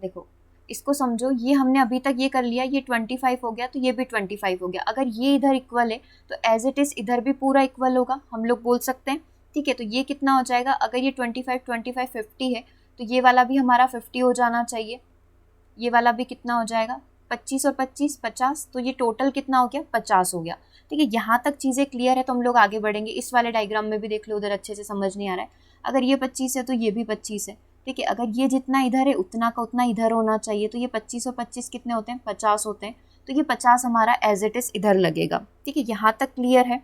देखो इसको समझो, ये हमने अभी तक ये कर लिया, ये 25 हो गया तो ये भी 25 हो गया। अगर ये इधर इक्वल है तो एज इट इज इधर भी पूरा इक्वल होगा, हम लोग बोल सकते हैं, ठीक है। तो ये कितना हो जाएगा, अगर ये 25 25 50 है तो ये वाला भी हमारा 50 हो जाना चाहिए। ये वाला भी कितना हो जाएगा, 25 और 25 50, तो ये टोटल कितना हो गया 50 हो गया, ठीक है। यहाँ तक चीज़ें क्लियर है तो हम लोग आगे बढ़ेंगे। इस वाले डायग्राम में भी देख लो, उधर अच्छे से समझ नहीं आ रहा है। अगर ये 25 है तो ये भी 25 है, ठीक है। अगर ये जितना इधर है उतना का उतना इधर होना चाहिए, तो ये 25 और 25 कितने होते हैं 50 होते हैं, तो ये 50 हमारा एज इट इज इधर लगेगा, ठीक है। यहाँ तक क्लियर है।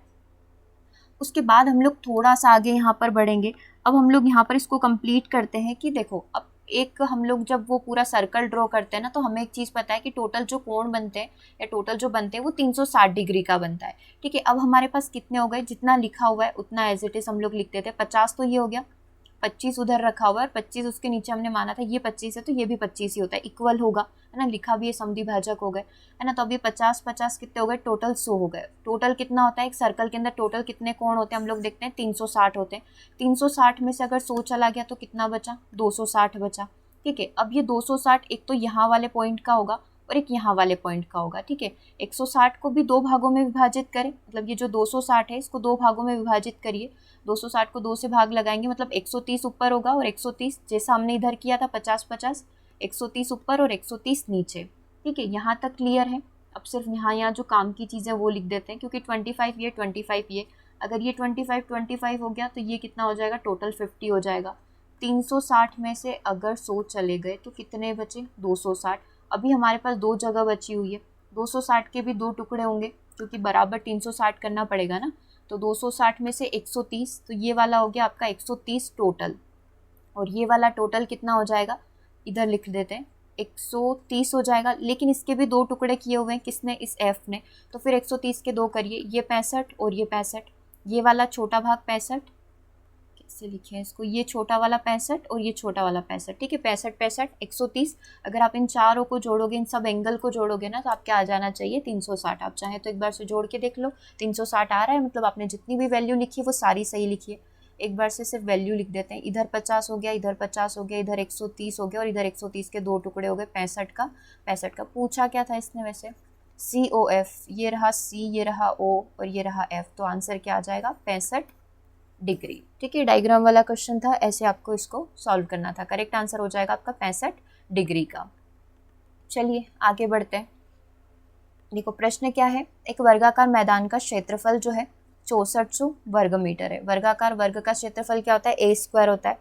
उसके बाद हम लोग थोड़ा सा आगे यहाँ पर बढ़ेंगे। अब हम लोग यहाँ पर इसको कंप्लीट करते हैं कि देखो, अब एक हम लोग जब वो पूरा सर्कल ड्रॉ करते हैं ना, तो हमें एक चीज़ पता है कि टोटल जो कोण बनते हैं या टोटल जो बनते हैं वो 360 डिग्री का बनता है, ठीक है। अब हमारे पास कितने हो गए, जितना लिखा हुआ है उतना एज इट इज हम लोग लिख देते हैं। 50 तो ये हो गया, 25 उधर रखा हुआ है, 25 उसके नीचे हमने माना था ये 25 है तो ये भी 25 ही होता है, इक्वल होगा, है ना। लिखा भी ये समद्विभाजक हो गए, है ना। तो अभी 50 50 कितने हो गए, टोटल 100 हो गए। टोटल कितना होता है एक सर्कल के अंदर, टोटल कितने कोण होते हैं हम लोग देखते हैं, 360 होते हैं। 360 में से अगर 100 चला गया तो कितना बचा, 260 बचा, ठीक है। अब ये 260 एक तो यहाँ वाले पॉइंट का होगा और एक यहाँ वाले पॉइंट का होगा, ठीक है। 160 को भी 2 भागों में विभाजित करें, मतलब ये जो 260 है इसको 2 भागों में विभाजित करिए। 260 को 2 से भाग लगाएंगे, मतलब 130 ऊपर होगा और 130 जैसा हमने इधर किया था 50 50, 130 ऊपर और 130 नीचे, ठीक है। यहाँ तक क्लियर है। अब सिर्फ यहाँ जो काम की चीज़ें वो लिख देते हैं, क्योंकि 25 ये 25 ये, अगर ये 25 25 हो गया तो ये कितना हो जाएगा, टोटल 50 हो जाएगा। 360 में से अगर 100 चले गए तो कितने बचे, 260। अभी हमारे पास 2 जगह बची हुई है, 260 के भी 2 टुकड़े होंगे क्योंकि बराबर 360 करना पड़ेगा ना। तो 260 में से 130, तो ये वाला हो गया आपका 130 टोटल, और ये वाला टोटल कितना हो जाएगा, इधर लिख देते हैं 130 हो जाएगा। लेकिन इसके भी 2 टुकड़े किए हुए हैं, किसने, इस एफ ने, तो फिर 130 के 2 करिए, ये 65 और ये 65, ये वाला छोटा भाग 65, से लिखे हैं इसको, ये छोटा वाला 65 और ये छोटा वाला 65, ठीक है, 65 65 130। अगर आप इन चारों को जोड़ोगे, इन सब एंगल को जोड़ोगे ना, तो आपके आ जाना चाहिए 360। आप चाहें तो एक बार से जोड़ के देख लो, 360 आ रहा है, मतलब आपने जितनी भी वैल्यू लिखी है वो सारी सही लिखी है। एक बार से सिर्फ वैल्यू लिख देते हैं, इधर 50 हो गया, इधर 50 हो गया, इधर 130 हो गया, और इधर 130 के 2 टुकड़े हो गए 65 का। 65 का पूछा क्या था इसने वैसे, COF, ये रहा C, ये रहा O और ये रहा F, तो आंसर क्या आ जाएगा 65 डिग्री। ठीक है, डायग्राम वाला क्वेश्चन था, ऐसे आपको इसको सॉल्व करना था। करेक्ट आंसर हो जाएगा आपका 65 डिग्री का। चलिए आगे बढ़ते हैं। देखो प्रश्न क्या है, एक वर्गाकार मैदान का क्षेत्रफल जो है 6400 वर्ग मीटर है। वर्गाकार वर्ग का क्षेत्रफल क्या होता है, A स्क्वायर होता है।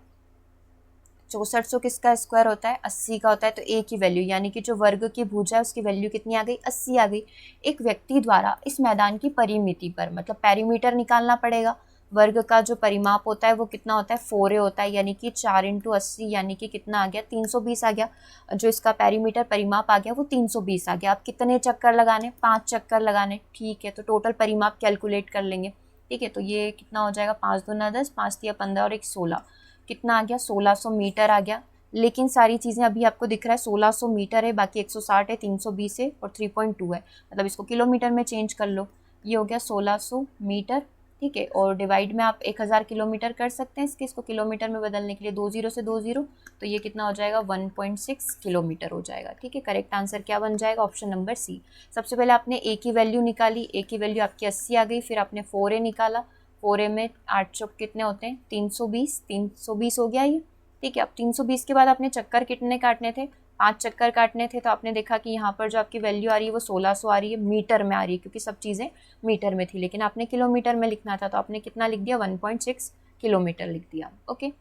6400 किसका स्क्वायर होता है, 80 का होता है, तो A की वैल्यू यानी कि जो वर्ग की भुजा है उसकी वैल्यू कितनी आ गई, 80 आ गई। एक व्यक्ति द्वारा इस मैदान की परिमिति पर, मतलब पेरीमीटर निकालना पड़ेगा। वर्ग का जो परिमाप होता है वो कितना होता है, 4A होता है, यानी कि 4 × 80 यानी कि कितना आ गया, 320 आ गया। जो इसका पेरीमीटर परिमाप आ गया वो 320 आ गया। आप कितने चक्कर लगाने, 5 चक्कर लगाने, ठीक है। तो टोटल परिमाप कैलकुलेट कर लेंगे, ठीक है। तो ये कितना हो जाएगा, 5 दूना 10, 5 तिया 15 और 1 16, कितना आ गया, 1600 मीटर आ गया। लेकिन सारी चीज़ें अभी आपको दिख रहा है 1600 मीटर है, बाकी 160 है, 320 है और 3.2 है, मतलब इसको किलोमीटर में चेंज कर लो। ये हो गया 1600 मीटर, ठीक है। और डिवाइड में आप 1000 किलोमीटर कर सकते हैं इसको किलोमीटर में बदलने के लिए, 2 0 से 2 0, तो ये कितना हो जाएगा 1.6 किलोमीटर हो जाएगा, ठीक है। करेक्ट आंसर क्या बन जाएगा, ऑप्शन नंबर सी। सबसे पहले आपने A की वैल्यू निकाली, A की वैल्यू आपकी 80 आ गई, फिर आपने 4A निकाला, 4A में 8 चौक कितने होते हैं, 320, 320 हो गया ये, ठीक है। अब 320 के बाद आपने चक्कर कितने काटने थे, 5 चक्कर काटने थे, तो आपने देखा कि यहाँ पर जो आपकी वैल्यू आ रही है वो 1600 आ रही है, मीटर में आ रही है, क्योंकि सब चीज़ें मीटर में थी, लेकिन आपने किलोमीटर में लिखना था, तो आपने कितना लिख दिया, 1.6 किलोमीटर लिख दिया, ओके।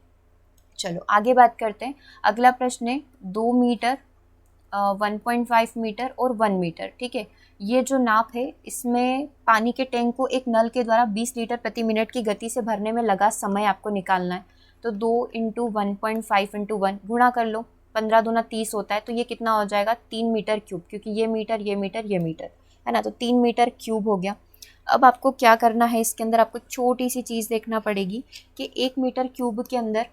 चलो आगे बात करते हैं। अगला प्रश्न है 2 मीटर, 1.5 मीटर और 1 मीटर, ठीक है। ये जो नाप है इसमें पानी के टैंक को एक नल के द्वारा 20 लीटर प्रति मिनट की गति से भरने में लगा समय आपको निकालना है। तो 2 × 1.5 × 1 गुणा कर लो, 15 दूना 30 होता है, तो ये कितना हो जाएगा 3 मीटर क्यूब, क्योंकि ये मीटर ये मीटर ये मीटर है ना, तो 3 मीटर क्यूब हो गया। अब आपको क्या करना है, इसके अंदर आपको छोटी सी चीज़ देखना पड़ेगी कि 1 मीटर क्यूब के अंदर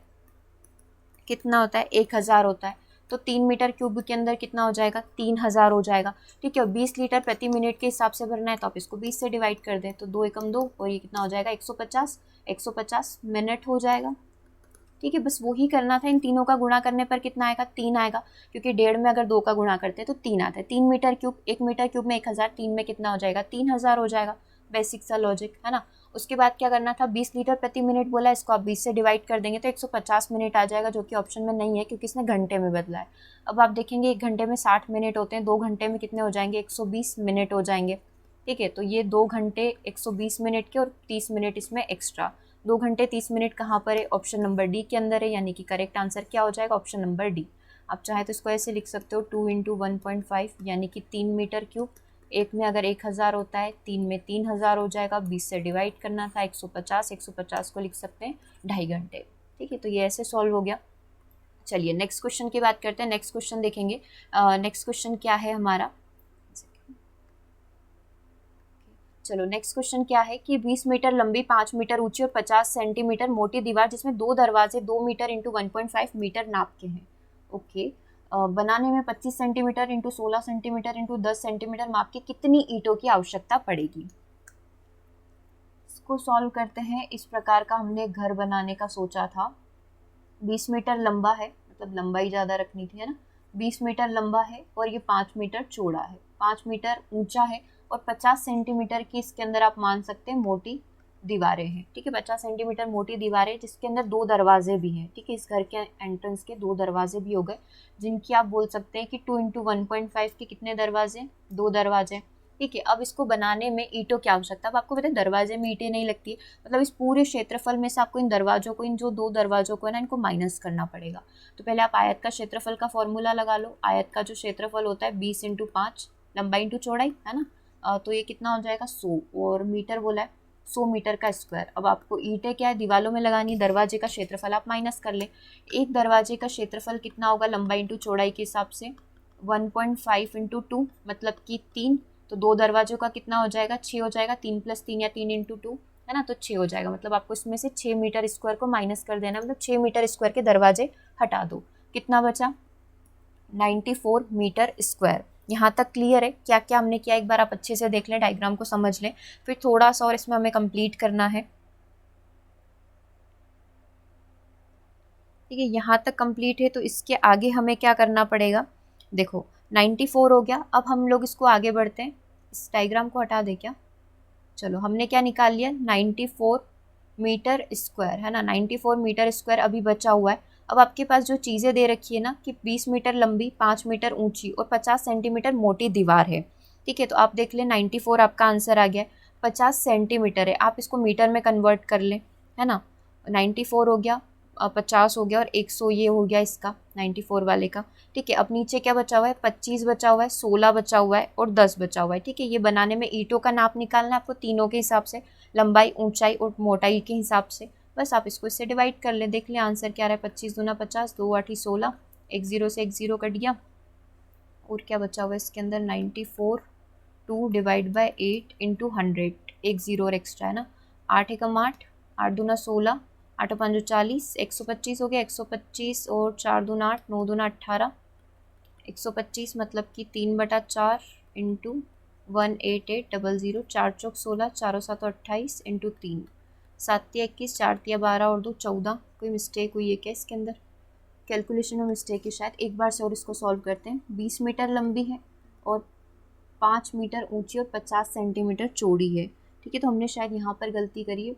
कितना होता है, 1000 होता है, तो 3 मीटर क्यूब के अंदर कितना हो जाएगा, 3000 हो जाएगा, ठीक है। और 20 लीटर प्रति मिनट के हिसाब से भरना है, तो आप इसको 20 से डिवाइड कर दें, तो 2 एकम 2 और ये कितना हो जाएगा 150 मिनट हो जाएगा, ठीक है। बस वही करना था, इन तीनों का गुणा करने पर कितना आएगा, 3 आएगा, क्योंकि 1.5 में अगर 2 का गुणा करते हैं तो 3 आता है। 3 मीटर क्यूब, 1 मीटर क्यूब में 1000, 3 में कितना हो जाएगा 3000 हो जाएगा, बेसिक सा लॉजिक है ना। उसके बाद क्या करना था, 20 लीटर प्रति मिनट बोला, इसको आप 20 से डिवाइड कर देंगे तो 150 मिनट आ जाएगा, जो कि ऑप्शन में नहीं है क्योंकि इसने घंटे में बदला है। अब आप देखेंगे 1 घंटे में 60 मिनट होते हैं, 2 घंटे में कितने हो जाएंगे, 120 मिनट हो जाएंगे, ठीक है। तो ये 2 घंटे 120 मिनट के और 30 मिनट इसमें एक्स्ट्रा, 2 घंटे 30 मिनट कहाँ पर है, ऑप्शन नंबर डी के अंदर है, यानी कि करेक्ट आंसर क्या हो जाएगा, ऑप्शन नंबर डी। आप चाहे तो इसको ऐसे लिख सकते हो 2 × 1.5 यानी कि 3 मीटर क्यूब, एक में अगर 1000 होता है, 3 में 3000 हो जाएगा, 20 से डिवाइड करना था, 150 को लिख सकते हैं 2.5 घंटे, ठीक है। तो ये ऐसे सॉल्व हो गया। चलिए नेक्स्ट क्वेश्चन की बात करते हैं। नेक्स्ट क्वेश्चन देखेंगे, नेक्स्ट क्वेश्चन क्या है हमारा, चलो नेक्स्ट क्वेश्चन क्या है कि 20 मीटर लंबी, 5 मीटर ऊंची और 50 सेंटीमीटर मोटी दीवार जिसमें 2 दरवाजे 2 मीटर × 1.5 मीटर नाप के हैं, ओके। बनाने में 25 सेंटीमीटर × 16 सेंटीमीटर × 10 सेंटीमीटर माप की कितनी ईंटों की आवश्यकता पड़ेगी। इसको सॉल्व करते हैं। इस प्रकार का हमने घर बनाने का सोचा था। 20 मीटर लंबा है, मतलब लंबाई ज़्यादा रखनी थी, है ना। 20 मीटर लंबा है और ये 5 मीटर चौड़ा है, 5 मीटर ऊंचा है और 50 सेंटीमीटर की इसके अंदर आप मान सकते हैं मोटी दीवारें हैं, ठीक है। 50 सेंटीमीटर मोटी दीवारें जिसके अंदर 2 दरवाजे भी हैं, ठीक है। इस घर के एंट्रेंस के 2 दरवाजे भी हो गए, जिनकी आप बोल सकते हैं कि 2 × 1.5 के कितने दरवाजे, 2 दरवाजे, ठीक है। अब इसको बनाने में ईंटों की आवश्यकता, अब आपको पता है दरवाजे में ईंटें नहीं लगती है, मतलब इस पूरे क्षेत्रफल में से आपको इन दरवाजों को, इन जो 2 दरवाजों को है ना, इनको माइनस करना पड़ेगा। तो पहले आप आयत का क्षेत्रफल का फॉर्मूला लगा लो। आयत का जो क्षेत्रफल होता है 20 × 5, लंबाई × चौड़ाई, है ना। तो ये कितना हो जाएगा 100, और मीटर बोला है 100 मीटर का स्क्वायर। अब आपको ईंटें क्या है दीवारों में लगानी, दरवाजे का क्षेत्रफल आप माइनस कर ले। एक दरवाजे का क्षेत्रफल कितना होगा लंबाई × चौड़ाई के हिसाब से, 1.5 × 2 मतलब कि 3, तो 2 दरवाजों का कितना हो जाएगा 6 हो जाएगा, 3 + 3 या 3 × 2 है ना, तो 6 हो जाएगा। मतलब आपको इसमें से 6 मीटर स्क्वायर को माइनस कर देना, मतलब 6 मीटर स्क्वायर के दरवाजे हटा दो। कितना बचा? 94 मीटर स्क्वायर। यहाँ तक क्लियर है? क्या क्या हमने किया एक बार आप अच्छे से देख लें, डायग्राम को समझ लें, फिर थोड़ा सा और इसमें हमें कंप्लीट करना है। ठीक है, यहाँ तक कंप्लीट है, तो इसके आगे हमें क्या करना पड़ेगा? देखो 94 हो गया, अब हम लोग इसको आगे बढ़ते हैं। इस डायग्राम को हटा दे क्या? चलो, हमने क्या निकाल लिया? 94 मीटर स्क्वायर, है ना, 94 मीटर स्क्वायर अभी बचा हुआ है। अब आपके पास जो चीज़ें दे रखी है ना कि 20 मीटर लंबी, 5 मीटर ऊंची और 50 सेंटीमीटर मोटी दीवार है। ठीक है, तो आप देख लें 94 आपका आंसर आ गया, 50 सेंटीमीटर है, आप इसको मीटर में कन्वर्ट कर लें, है ना। 94 हो गया, 50 हो गया और 100 ये हो गया इसका 94 वाले का। ठीक है, अब नीचे क्या बचा हुआ है? 25 बचा हुआ है, 16 बचा हुआ है और 10 बचा हुआ है। ठीक है, ये बनाने में ईंटों का नाप निकालना है आपको तीनों के हिसाब से, लंबाई, ऊंचाई और मोटाई के हिसाब से। बस आप इसको इससे डिवाइड कर लें, देख लें आंसर क्या रहा है। 25 दूना 50, 2 8 16, एक जीरो से एक जीरो कट गया और क्या बचा हुआ है इसके अंदर? 94 2 डिवाइड बाई 8 इंटू 100, एक जीरो और एक्स्ट्रा है ना। 8 एकम 8, 8 दूना 16, 8 5 40, 125 हो गया। 125 और 4 दूना 8, 9 दूना 18, 125 मतलब कि 3/4 इंटू 18800, 4 चौक 16, 4 7 28 इंटू 3, 7 21, 4 12 और 2 14। कोई मिस्टेक हुई है क्या इसके अंदर? कैलकुलेशन में मिस्टेक है शायद, एक बार से और इसको सॉल्व करते हैं। 20 मीटर लंबी है और 5 मीटर ऊंची और 50 सेंटीमीटर चौड़ी है। ठीक है, तो हमने शायद यहाँ पर गलती करी है।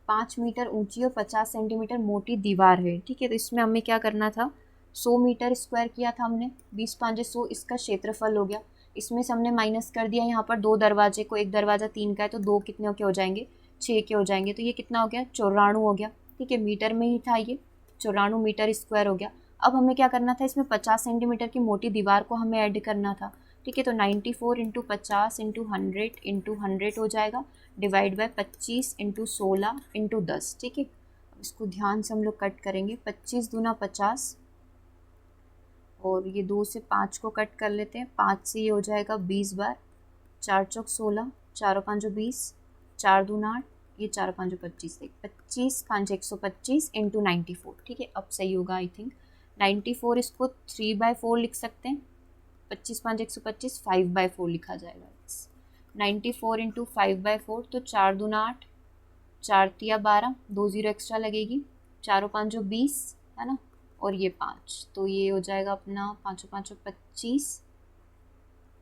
5 मीटर ऊंची और 50 सेंटीमीटर मोटी दीवार है। ठीक है, तो इसमें हमें क्या करना था? 100 मीटर स्क्वायर किया था हमने, 20 5 100 इसका क्षेत्रफल हो गया। इसमें से हमने माइनस कर दिया यहाँ पर 2 दरवाजे को, एक दरवाज़ा 3 का है तो 2 कितने के हो जाएंगे? 6 के हो जाएंगे। तो ये कितना हो गया? 94 हो गया। ठीक है, मीटर में ही था ये, 94 मीटर स्क्वायर हो गया। अब हमें क्या करना था? इसमें 50 सेंटीमीटर की मोटी दीवार को हमें ऐड करना था। ठीक है, तो 94 इंटू 50 इंटू 100 हो जाएगा, डिवाइड बाय 25 इंटू 16 इंटू 10। ठीक है, अब इसको ध्यान से हम लोग कट करेंगे। 25 दूना 50 और ये 2 से 5 को कट कर लेते हैं, 5 से ये हो जाएगा 20 बार, 4 चौक 16, 4 5 20, 4 दूना 8, ये 4 5 25, 25 5 125 इंटू 94। ठीक है, अब सही होगा आई थिंक। 94 इसको 3/4 लिख सकते हैं, 25 5 125, 5/4 लिखा जाएगा। 94 इंटू 5/4, तो 4 दूना 8, 4 तिया 12, 2 जीरो एक्स्ट्रा लगेगी, 4 5 20, है ना, और ये 5, तो ये हो जाएगा अपना 5 5 25,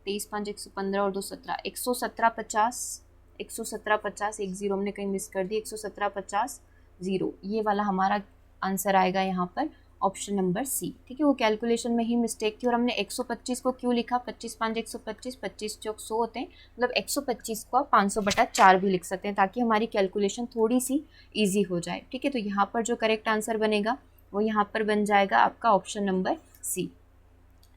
23 5 115 और 2 17, 117 50, 117 50, एक जीरो हमने कहीं मिस कर दी, 117 50 जीरो, ये वाला हमारा आंसर आएगा यहाँ पर, ऑप्शन नंबर सी। ठीक है, वो कैलकुलेशन में ही मिस्टेक थी और हमने 125 को क्यों लिखा? 25 5 125, 25 चौक 100 होते हैं, मतलब 125 को आप 500/4 भी लिख सकते हैं ताकि हमारी कैलकुलेशन थोड़ी सी ईजी हो जाए। ठीक है, तो यहाँ पर जो करेक्ट आंसर बनेगा वो यहाँ पर बन जाएगा आपका ऑप्शन नंबर सी।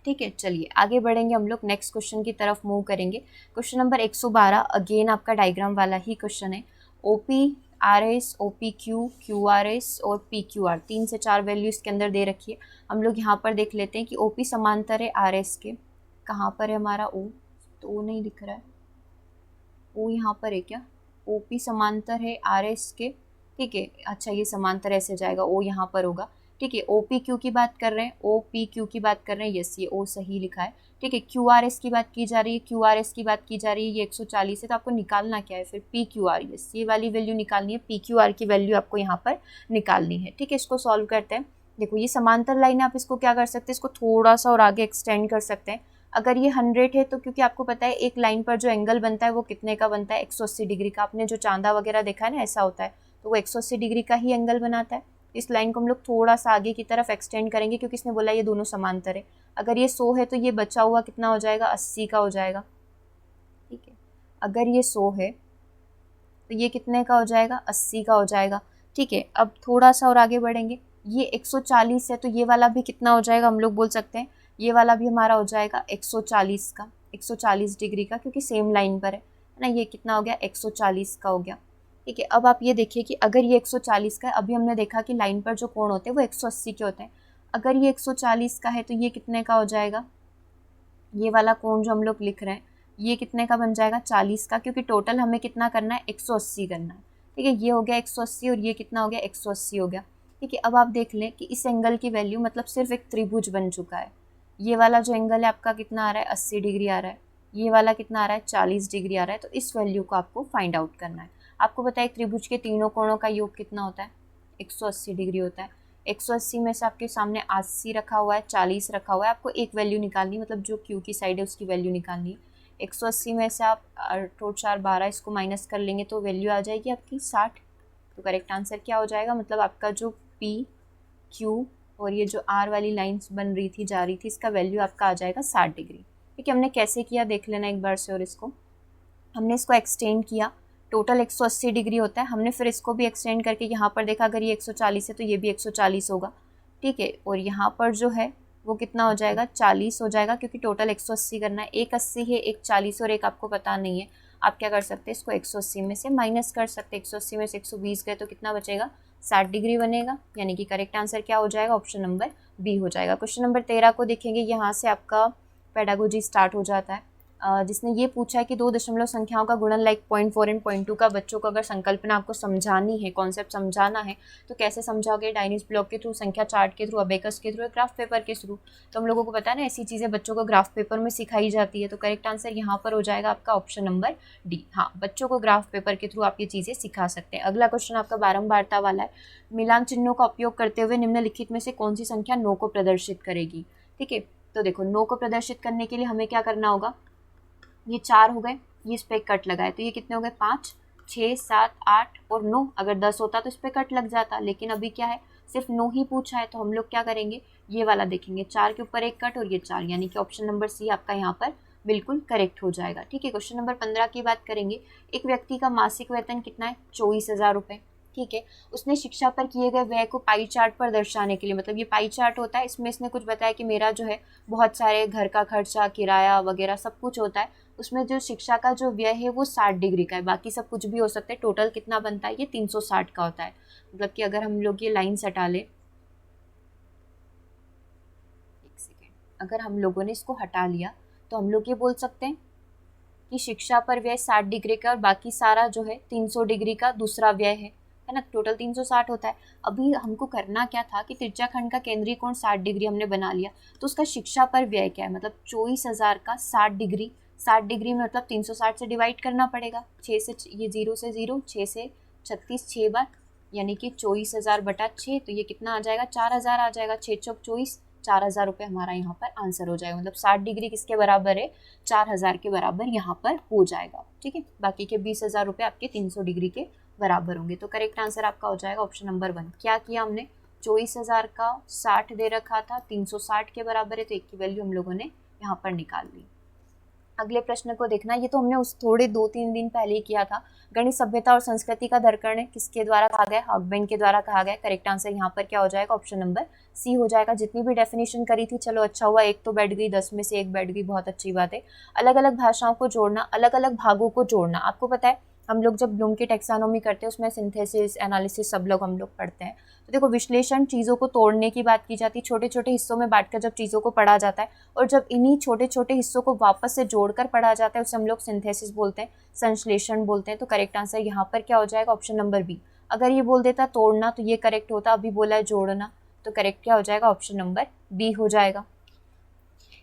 ठीक है, चलिए आगे बढ़ेंगे हम लोग, नेक्स्ट क्वेश्चन की तरफ मूव करेंगे। क्वेश्चन नंबर 112, अगेन आपका डायग्राम वाला ही क्वेश्चन है। O P R S, O P Q, Q R S और पी क्यू आर, 3 से 4 वैल्यू इसके अंदर दे रखी है। हम लोग यहाँ पर देख लेते हैं कि ओ पी समांतर है आर एस के। कहाँ पर है हमारा ओ? तो ओ नहीं दिख रहा है, ओ यहाँ पर है क्या? ओ पी समांतर है आर एस के। ठीक है, अच्छा ये समांतर ऐसे जाएगा, ओ यहाँ पर होगा। ठीक है, ओ पी क्यू की बात कर रहे हैं, ओ पी क्यू की बात कर रहे हैं, यस ये ओ सही लिखा है। ठीक है, क्यू आर एस की बात की जा रही है, क्यू आर एस की बात की जा रही है, ये 140 है, तो आपको निकालना क्या है फिर? पी क्यू आर, यस ये वाली वैल्यू निकालनी है, पी क्यू आर की वैल्यू आपको यहाँ पर निकालनी है। ठीक है, इसको सॉल्व करते हैं। देखो ये समांतर लाइन है, आप इसको क्या कर सकते हैं? इसको थोड़ा सा और आगे एक्सटेंड कर सकते हैं। अगर ये 100 है तो क्योंकि आपको पता है एक लाइन पर जो एंगल बनता है वो कितने का बनता है? 180 डिग्री का। आपने जो चांदा वगैरह देखा है ना, ऐसा होता है, तो वो 180 डिग्री का ही एंगल बनाता है। इस लाइन को हम लोग थोड़ा सा आगे की तरफ एक्सटेंड करेंगे क्योंकि इसने बोला ये दोनों समांतर है। अगर ये 100 है तो ये बचा हुआ कितना हो जाएगा? 80 का हो जाएगा। ठीक है, अगर ये 100 है तो ये कितने का हो जाएगा? 80 का हो जाएगा। ठीक है, अब थोड़ा सा और आगे बढ़ेंगे, ये 140 है तो ये वाला भी कितना हो जाएगा? हम लोग बोल सकते हैं ये वाला भी हमारा हो जाएगा 140 का, 140 डिग्री का, क्योंकि सेम लाइन पर है ना। ये कितना हो गया? 140 का हो गया। ठीक है, अब आप ये देखिए कि अगर ये 140 का है, अभी हमने देखा कि लाइन पर जो कोण होते हैं वो 180 के होते हैं। अगर ये 140 का है तो ये कितने का हो जाएगा? ये वाला कोण जो हम लोग लिख रहे हैं ये कितने का बन जाएगा? 40 का, क्योंकि टोटल हमें कितना करना है? 180 करना है। ठीक है, ये हो गया 180 और ये कितना हो गया 180 हो गया। ठीक है, अब आप देख लें कि इस एंगल की वैल्यू मतलब सिर्फ एक त्रिभुज बन चुका है। ये वाला जो एंगल है आपका कितना आ रहा है 80 डिग्री आ रहा है, ये वाला कितना आ रहा है 40 डिग्री आ रहा है। तो इस वैल्यू को आपको फाइंड आउट करना है। आपको पता है एक त्रिभुज के तीनों कोणों का योग कितना होता है 180 डिग्री होता है। 180 में से आपके सामने 80 रखा हुआ है, 40 रखा हुआ है, आपको एक वैल्यू निकालनी मतलब जो क्यू की साइड है उसकी वैल्यू निकालनी है। 180 में से आप 8 4 12 इसको माइनस कर लेंगे तो वैल्यू आ जाएगी आपकी 60। तो करेक्ट आंसर क्या हो जाएगा, मतलब आपका जो पी क्यू और ये जो आर वाली लाइंस बन रही थी जा रही थी इसका वैल्यू आपका आ जाएगा 60 डिग्री। ठीक है, हमने कैसे किया देख लेना एक बार से। और इसको हमने इसको एक्सटेंड किया, टोटल 180 डिग्री होता है, हमने फिर इसको भी एक्सटेंड करके यहाँ पर देखा अगर ये 140 है तो ये भी 140 होगा। ठीक है, और यहाँ पर जो है वो कितना हो जाएगा 40 हो जाएगा, क्योंकि टोटल 180 करना है। एक 80 है, एक 40 और एक आपको पता नहीं है। आप क्या कर सकते हैं, इसको 180 में से माइनस कर सकते हैं। 180 में से 120 गए तो कितना बचेगा 60 डिग्री बनेगा, यानी कि करेक्ट आंसर क्या हो जाएगा, ऑप्शन नंबर बी हो जाएगा। क्वेश्चन नंबर 13 को देखेंगे, यहाँ से आपका पेडागोजी स्टार्ट हो जाता है। जिसने ये पूछा है कि दो दशमलव संख्याओं का गुणन लाइक 0.4 एंड 0.2 का बच्चों को अगर संकल्पना आपको समझानी है, कॉन्सेप्ट समझाना है तो कैसे समझाओगे, डायनीज ब्लॉक के थ्रू, संख्या चार्ट के थ्रू, अबेकस के थ्रू, ग्राफ पेपर के थ्रू। तो हम लोगों को पता है ना ऐसी चीज़ें बच्चों को ग्राफ पेपर में सिखाई जाती है। तो करेक्ट आंसर यहाँ पर हो जाएगा आपका ऑप्शन नंबर डी। हाँ, बच्चों को ग्राफ पेपर के थ्रू आप ये चीज़ें सिखा सकते हैं। अगला क्वेश्चन आपका बारंबारता वाला है। मिलान चिन्हों का उपयोग करते हुए निम्नलिखित में से कौन सी संख्या 9 को प्रदर्शित करेगी। ठीक है, तो देखो 9 को प्रदर्शित करने के लिए हमें क्या करना होगा, ये 4 हो गए, ये इस पर कट लगाए तो ये कितने हो गए 5 6 7 8 और 9। अगर 10 होता तो इस पर कट लग जाता, लेकिन अभी क्या है सिर्फ 9 ही पूछा है। तो हम लोग क्या करेंगे, ये वाला देखेंगे, 4 के ऊपर एक कट और ये 4, यानी कि ऑप्शन नंबर सी आपका यहाँ पर बिल्कुल करेक्ट हो जाएगा। ठीक है, क्वेश्चन नंबर 15 की बात करेंगे। एक व्यक्ति का मासिक वेतन कितना है 24,000 रुपये। ठीक है, उसने शिक्षा पर किए गए व्यय को पाई चार्ट पर दर्शाने के लिए, मतलब ये पाई चार्ट होता है, इसमें इसने कुछ बताया कि मेरा जो है बहुत सारे घर का खर्चा, किराया वगैरह सब कुछ होता है, उसमें जो शिक्षा का जो व्यय है वो 60 डिग्री का है, बाकी सब कुछ भी हो सकता है। टोटल कितना बनता है, ये 360 का होता है। मतलब कि अगर हम लोग ये लाइन हटा ले, एक सेकेंड, अगर हम लोगों ने इसको हटा लिया तो हम लोग ये बोल सकते हैं कि शिक्षा पर व्यय 60 डिग्री का और बाकी सारा जो है 300 डिग्री का दूसरा व्यय है ना, टोटल 360 होता है। अभी हमको करना क्या था कि त्रिज्याखंड का केंद्रीय कोण 60 डिग्री हमने बना लिया, तो उसका शिक्षा पर व्यय क्या है, मतलब 24,000 का 60 डिग्री, 60 डिग्री में मतलब 360 से डिवाइड करना पड़ेगा। 6 से ये 0 से 0, 6 से 36 6 बार, यानी कि 24,000 बटा 6, तो ये कितना आ जाएगा 4,000 आ जाएगा। 6 चौक 24, 4,000 रुपये हमारा यहाँ पर आंसर हो जाएगा। मतलब 60 डिग्री किसके बराबर है, 4,000 के बराबर यहाँ पर हो जाएगा। ठीक है, बाकी के 20,000 रुपये आपके 300 डिग्री के बराबर होंगे। तो करेक्ट आंसर आपका हो जाएगा ऑप्शन नंबर 1। क्या किया हमने, 24,000 का 60 दे रखा था, 360 के बराबर है, तो एक की वैल्यू हम लोगों ने यहाँ पर निकाल ली। अगले प्रश्न को देखना, ये तो हमने उस थोड़े 2-3 दिन पहले ही किया था। गणित सभ्यता और संस्कृति का धरकर्ण किसके द्वारा कहा गया, हॉगबेन के द्वारा कहा गया। करेक्ट आंसर यहाँ पर क्या हो जाएगा, ऑप्शन नंबर सी हो जाएगा। जितनी भी डेफिनेशन करी थी, चलो अच्छा हुआ एक तो बैठ गई, 10 में से एक बैठ गई, बहुत अच्छी बात है। अलग अलग भाषाओं को जोड़ना, अलग अलग भागों को जोड़ना, आपको पता है हम लोग जब ब्लूम की टेक्सानोमी करते हैं उसमें सिंथेसिस, एनालिसिस सब लोग हम लोग पढ़ते हैं। तो देखो विश्लेषण, चीज़ों को तोड़ने की बात की जाती है, छोटे छोटे हिस्सों में बांटकर जब चीज़ों को पढ़ा जाता है, और जब इन्हीं छोटे छोटे हिस्सों को वापस से जोड़कर पढ़ा जाता है उसे हम लोग सिंथेसिस बोलते हैं, संश्लेषण बोलते हैं। तो करेक्ट आंसर यहाँ पर क्या हो जाएगा, ऑप्शन नंबर बी। अगर ये बोल देता तोड़ना तो ये करेक्ट होता, अभी बोला है जोड़ना, तो करेक्ट क्या हो जाएगा, ऑप्शन नंबर बी हो जाएगा।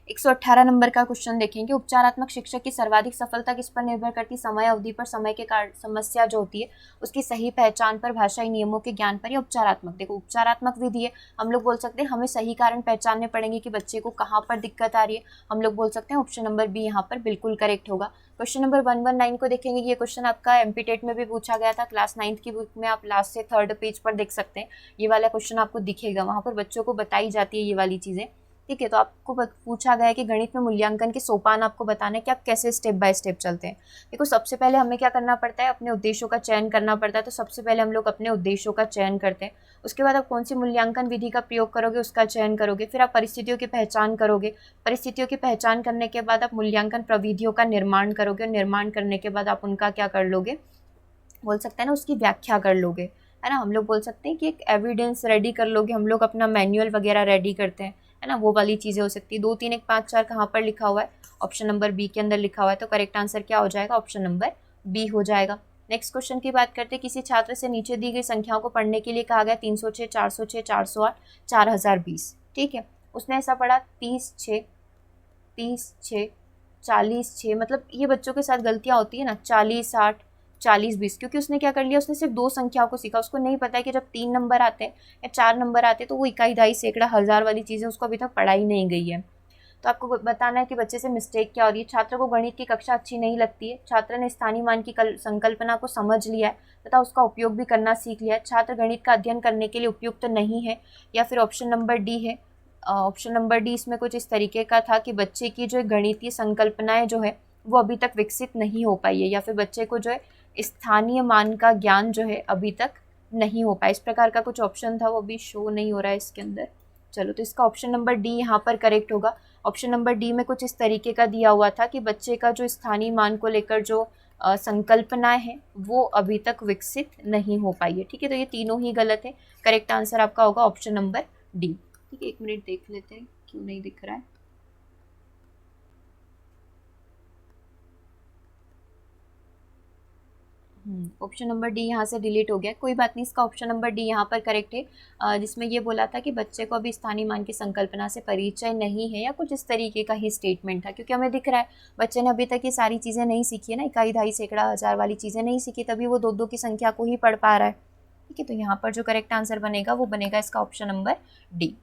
118 नंबर का क्वेश्चन देखेंगे। उपचारात्मक शिक्षक की सर्वाधिक सफलता किस पर निर्भर करती, समय अवधि पर, समय के कारण, समस्या जो होती है उसकी सही पहचान पर, भाषाई नियमों के ज्ञान पर, या उपचारात्मक। देखो उपचारात्मक विधि है, हम लोग बोल सकते हैं हमें सही कारण पहचानने पड़ेंगे कि बच्चे को कहाँ पर दिक्कत आ रही है, हम लोग बोल सकते हैं ऑप्शन नंबर बी यहाँ पर बिल्कुल करेक्ट होगा। क्वेश्चन नंबर 119 को देखेंगे। ये क्वेश्चन आपका एमपीटेट में भी पूछा गया था, क्लास 9th की बुक में आप लास्ट से 3rd पेज पर देख सकते हैं। ये वाला क्वेश्चन आपको दिखेगा, वहाँ पर बच्चों को बताई जाती है ये वाली चीज़ें। ठीक है, तो आपको पूछा गया है कि गणित में मूल्यांकन के सोपान आपको बताना है कि आप कैसे स्टेप बाय स्टेप चलते हैं। देखो सबसे पहले हमें क्या करना पड़ता है, अपने उद्देश्यों का चयन करना पड़ता है। तो सबसे पहले हम लोग अपने उद्देश्यों का चयन करते हैं, उसके बाद आप कौन सी मूल्यांकन विधि का प्रयोग करोगे उसका चयन करोगे, फिर आप परिस्थितियों की पहचान करोगे, परिस्थितियों की पहचान करने के बाद आप मूल्यांकन प्रविधियों का निर्माण करोगे, और निर्माण करने के बाद आप उनका क्या कर लोगे, बोल सकते हैं ना उसकी व्याख्या कर लोगे, है ना। हम लोग बोल सकते हैं कि एक एविडेंस रेडी कर लोगे, हम लोग अपना मैनुअल वगैरह रेडी करते हैं, है ना, वो वाली चीज़ें हो सकती है। 2 3 1 5 4 कहाँ पर लिखा हुआ है, ऑप्शन नंबर बी के अंदर लिखा हुआ है। तो करेक्ट आंसर क्या हो जाएगा, ऑप्शन नंबर बी हो जाएगा। नेक्स्ट क्वेश्चन की बात करते हैं। किसी छात्र से नीचे दी गई संख्याओं को पढ़ने के लिए कहा गया 306, 406, 408, 4020। ठीक है, उसने ऐसा पढ़ा 30/6, 30/6, 40/6। मतलब ये बच्चों के साथ गलतियाँ होती है ना, 40/8, 40/20, क्योंकि उसने क्या कर लिया, उसने सिर्फ 2 संख्याओं को सीखा। उसको नहीं पता है कि जब 3 नंबर आते हैं या 4 नंबर आते हैं तो वो इकाई, दहाई, सैकड़ा, हज़ार वाली चीज़ें उसको अभी तक पढ़ाई नहीं गई है। तो आपको बताना है कि बच्चे से मिस्टेक क्या हो रही है। छात्र को गणित की कक्षा अच्छी नहीं लगती है। छात्र ने स्थानीय मान की संकल्पना को समझ लिया है तथा उसका उपयोग भी करना सीख लिया है। छात्र गणित का अध्ययन करने के लिए उपयुक्त नहीं है। या फिर ऑप्शन नंबर डी है। ऑप्शन नंबर डी इसमें कुछ इस तरीके का था कि बच्चे की जो गणितीय संकल्पनाएं जो है वो अभी तक विकसित नहीं हो पाई है, या फिर बच्चे को जो है स्थानीय मान का ज्ञान जो है अभी तक नहीं हो पाया। इस प्रकार का कुछ ऑप्शन था, वो अभी शो नहीं हो रहा है इसके अंदर। चलो, तो इसका ऑप्शन नंबर डी यहाँ पर करेक्ट होगा। ऑप्शन नंबर डी में कुछ इस तरीके का दिया हुआ था कि बच्चे का जो स्थानीय मान को लेकर जो संकल्पनाएं हैं वो अभी तक विकसित नहीं हो पाई है। ठीक है, तो ये तीनों ही गलत है। करेक्ट आंसर आपका होगा ऑप्शन नंबर डी। ठीक है, 1 मिनट देख लेते हैं क्यों नहीं दिख रहा है। ऑप्शन नंबर डी यहाँ से डिलीट हो गया, कोई बात नहीं। इसका ऑप्शन नंबर डी यहाँ पर करेक्ट है, जिसमें ये बोला था कि बच्चे को अभी स्थानीय मान की संकल्पना से परिचय नहीं है, या कुछ इस तरीके का ही स्टेटमेंट था। क्योंकि हमें दिख रहा है बच्चे ने अभी तक ये सारी चीज़ें नहीं सीखी है ना, इकाई, दहाई, सैकड़ा, हज़ार वाली चीज़ें नहीं सीखी, तभी वो 2-2 की संख्या को ही पढ़ पा रहा है। ठीक है, तो यहाँ पर जो करेक्ट आंसर बनेगा वो बनेगा इसका ऑप्शन नंबर डी।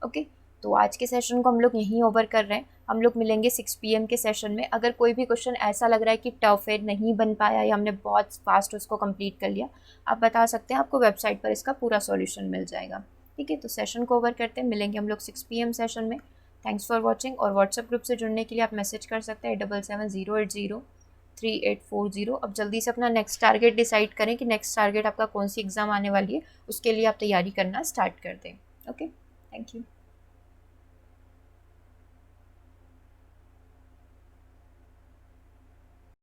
ओके, तो आज के सेशन को हम लोग यहीं ओवर कर रहे हैं। हम लोग मिलेंगे 6 PM के सेशन में। अगर कोई भी क्वेश्चन ऐसा लग रहा है कि टफ है, नहीं बन पाया, या हमने बहुत फास्ट उसको कंप्लीट कर लिया, आप बता सकते हैं। आपको वेबसाइट पर इसका पूरा सॉल्यूशन मिल जाएगा। ठीक है, तो सेशन को ओवर करते हैं। मिलेंगे हम लोग 6 PM सेशन में। Thanks for watching. और व्हाट्सएप ग्रुप से जुड़ने के लिए आप मैसेज कर सकते हैं 8770803840। अब जल्दी से अपना नेक्स्ट टारगेट डिसाइड करें कि नेक्स्ट टारगेट आपका कौन सी एग्ज़ाम आने वाली है, उसके लिए आप तैयारी करना स्टार्ट कर दें। Okay, thank you.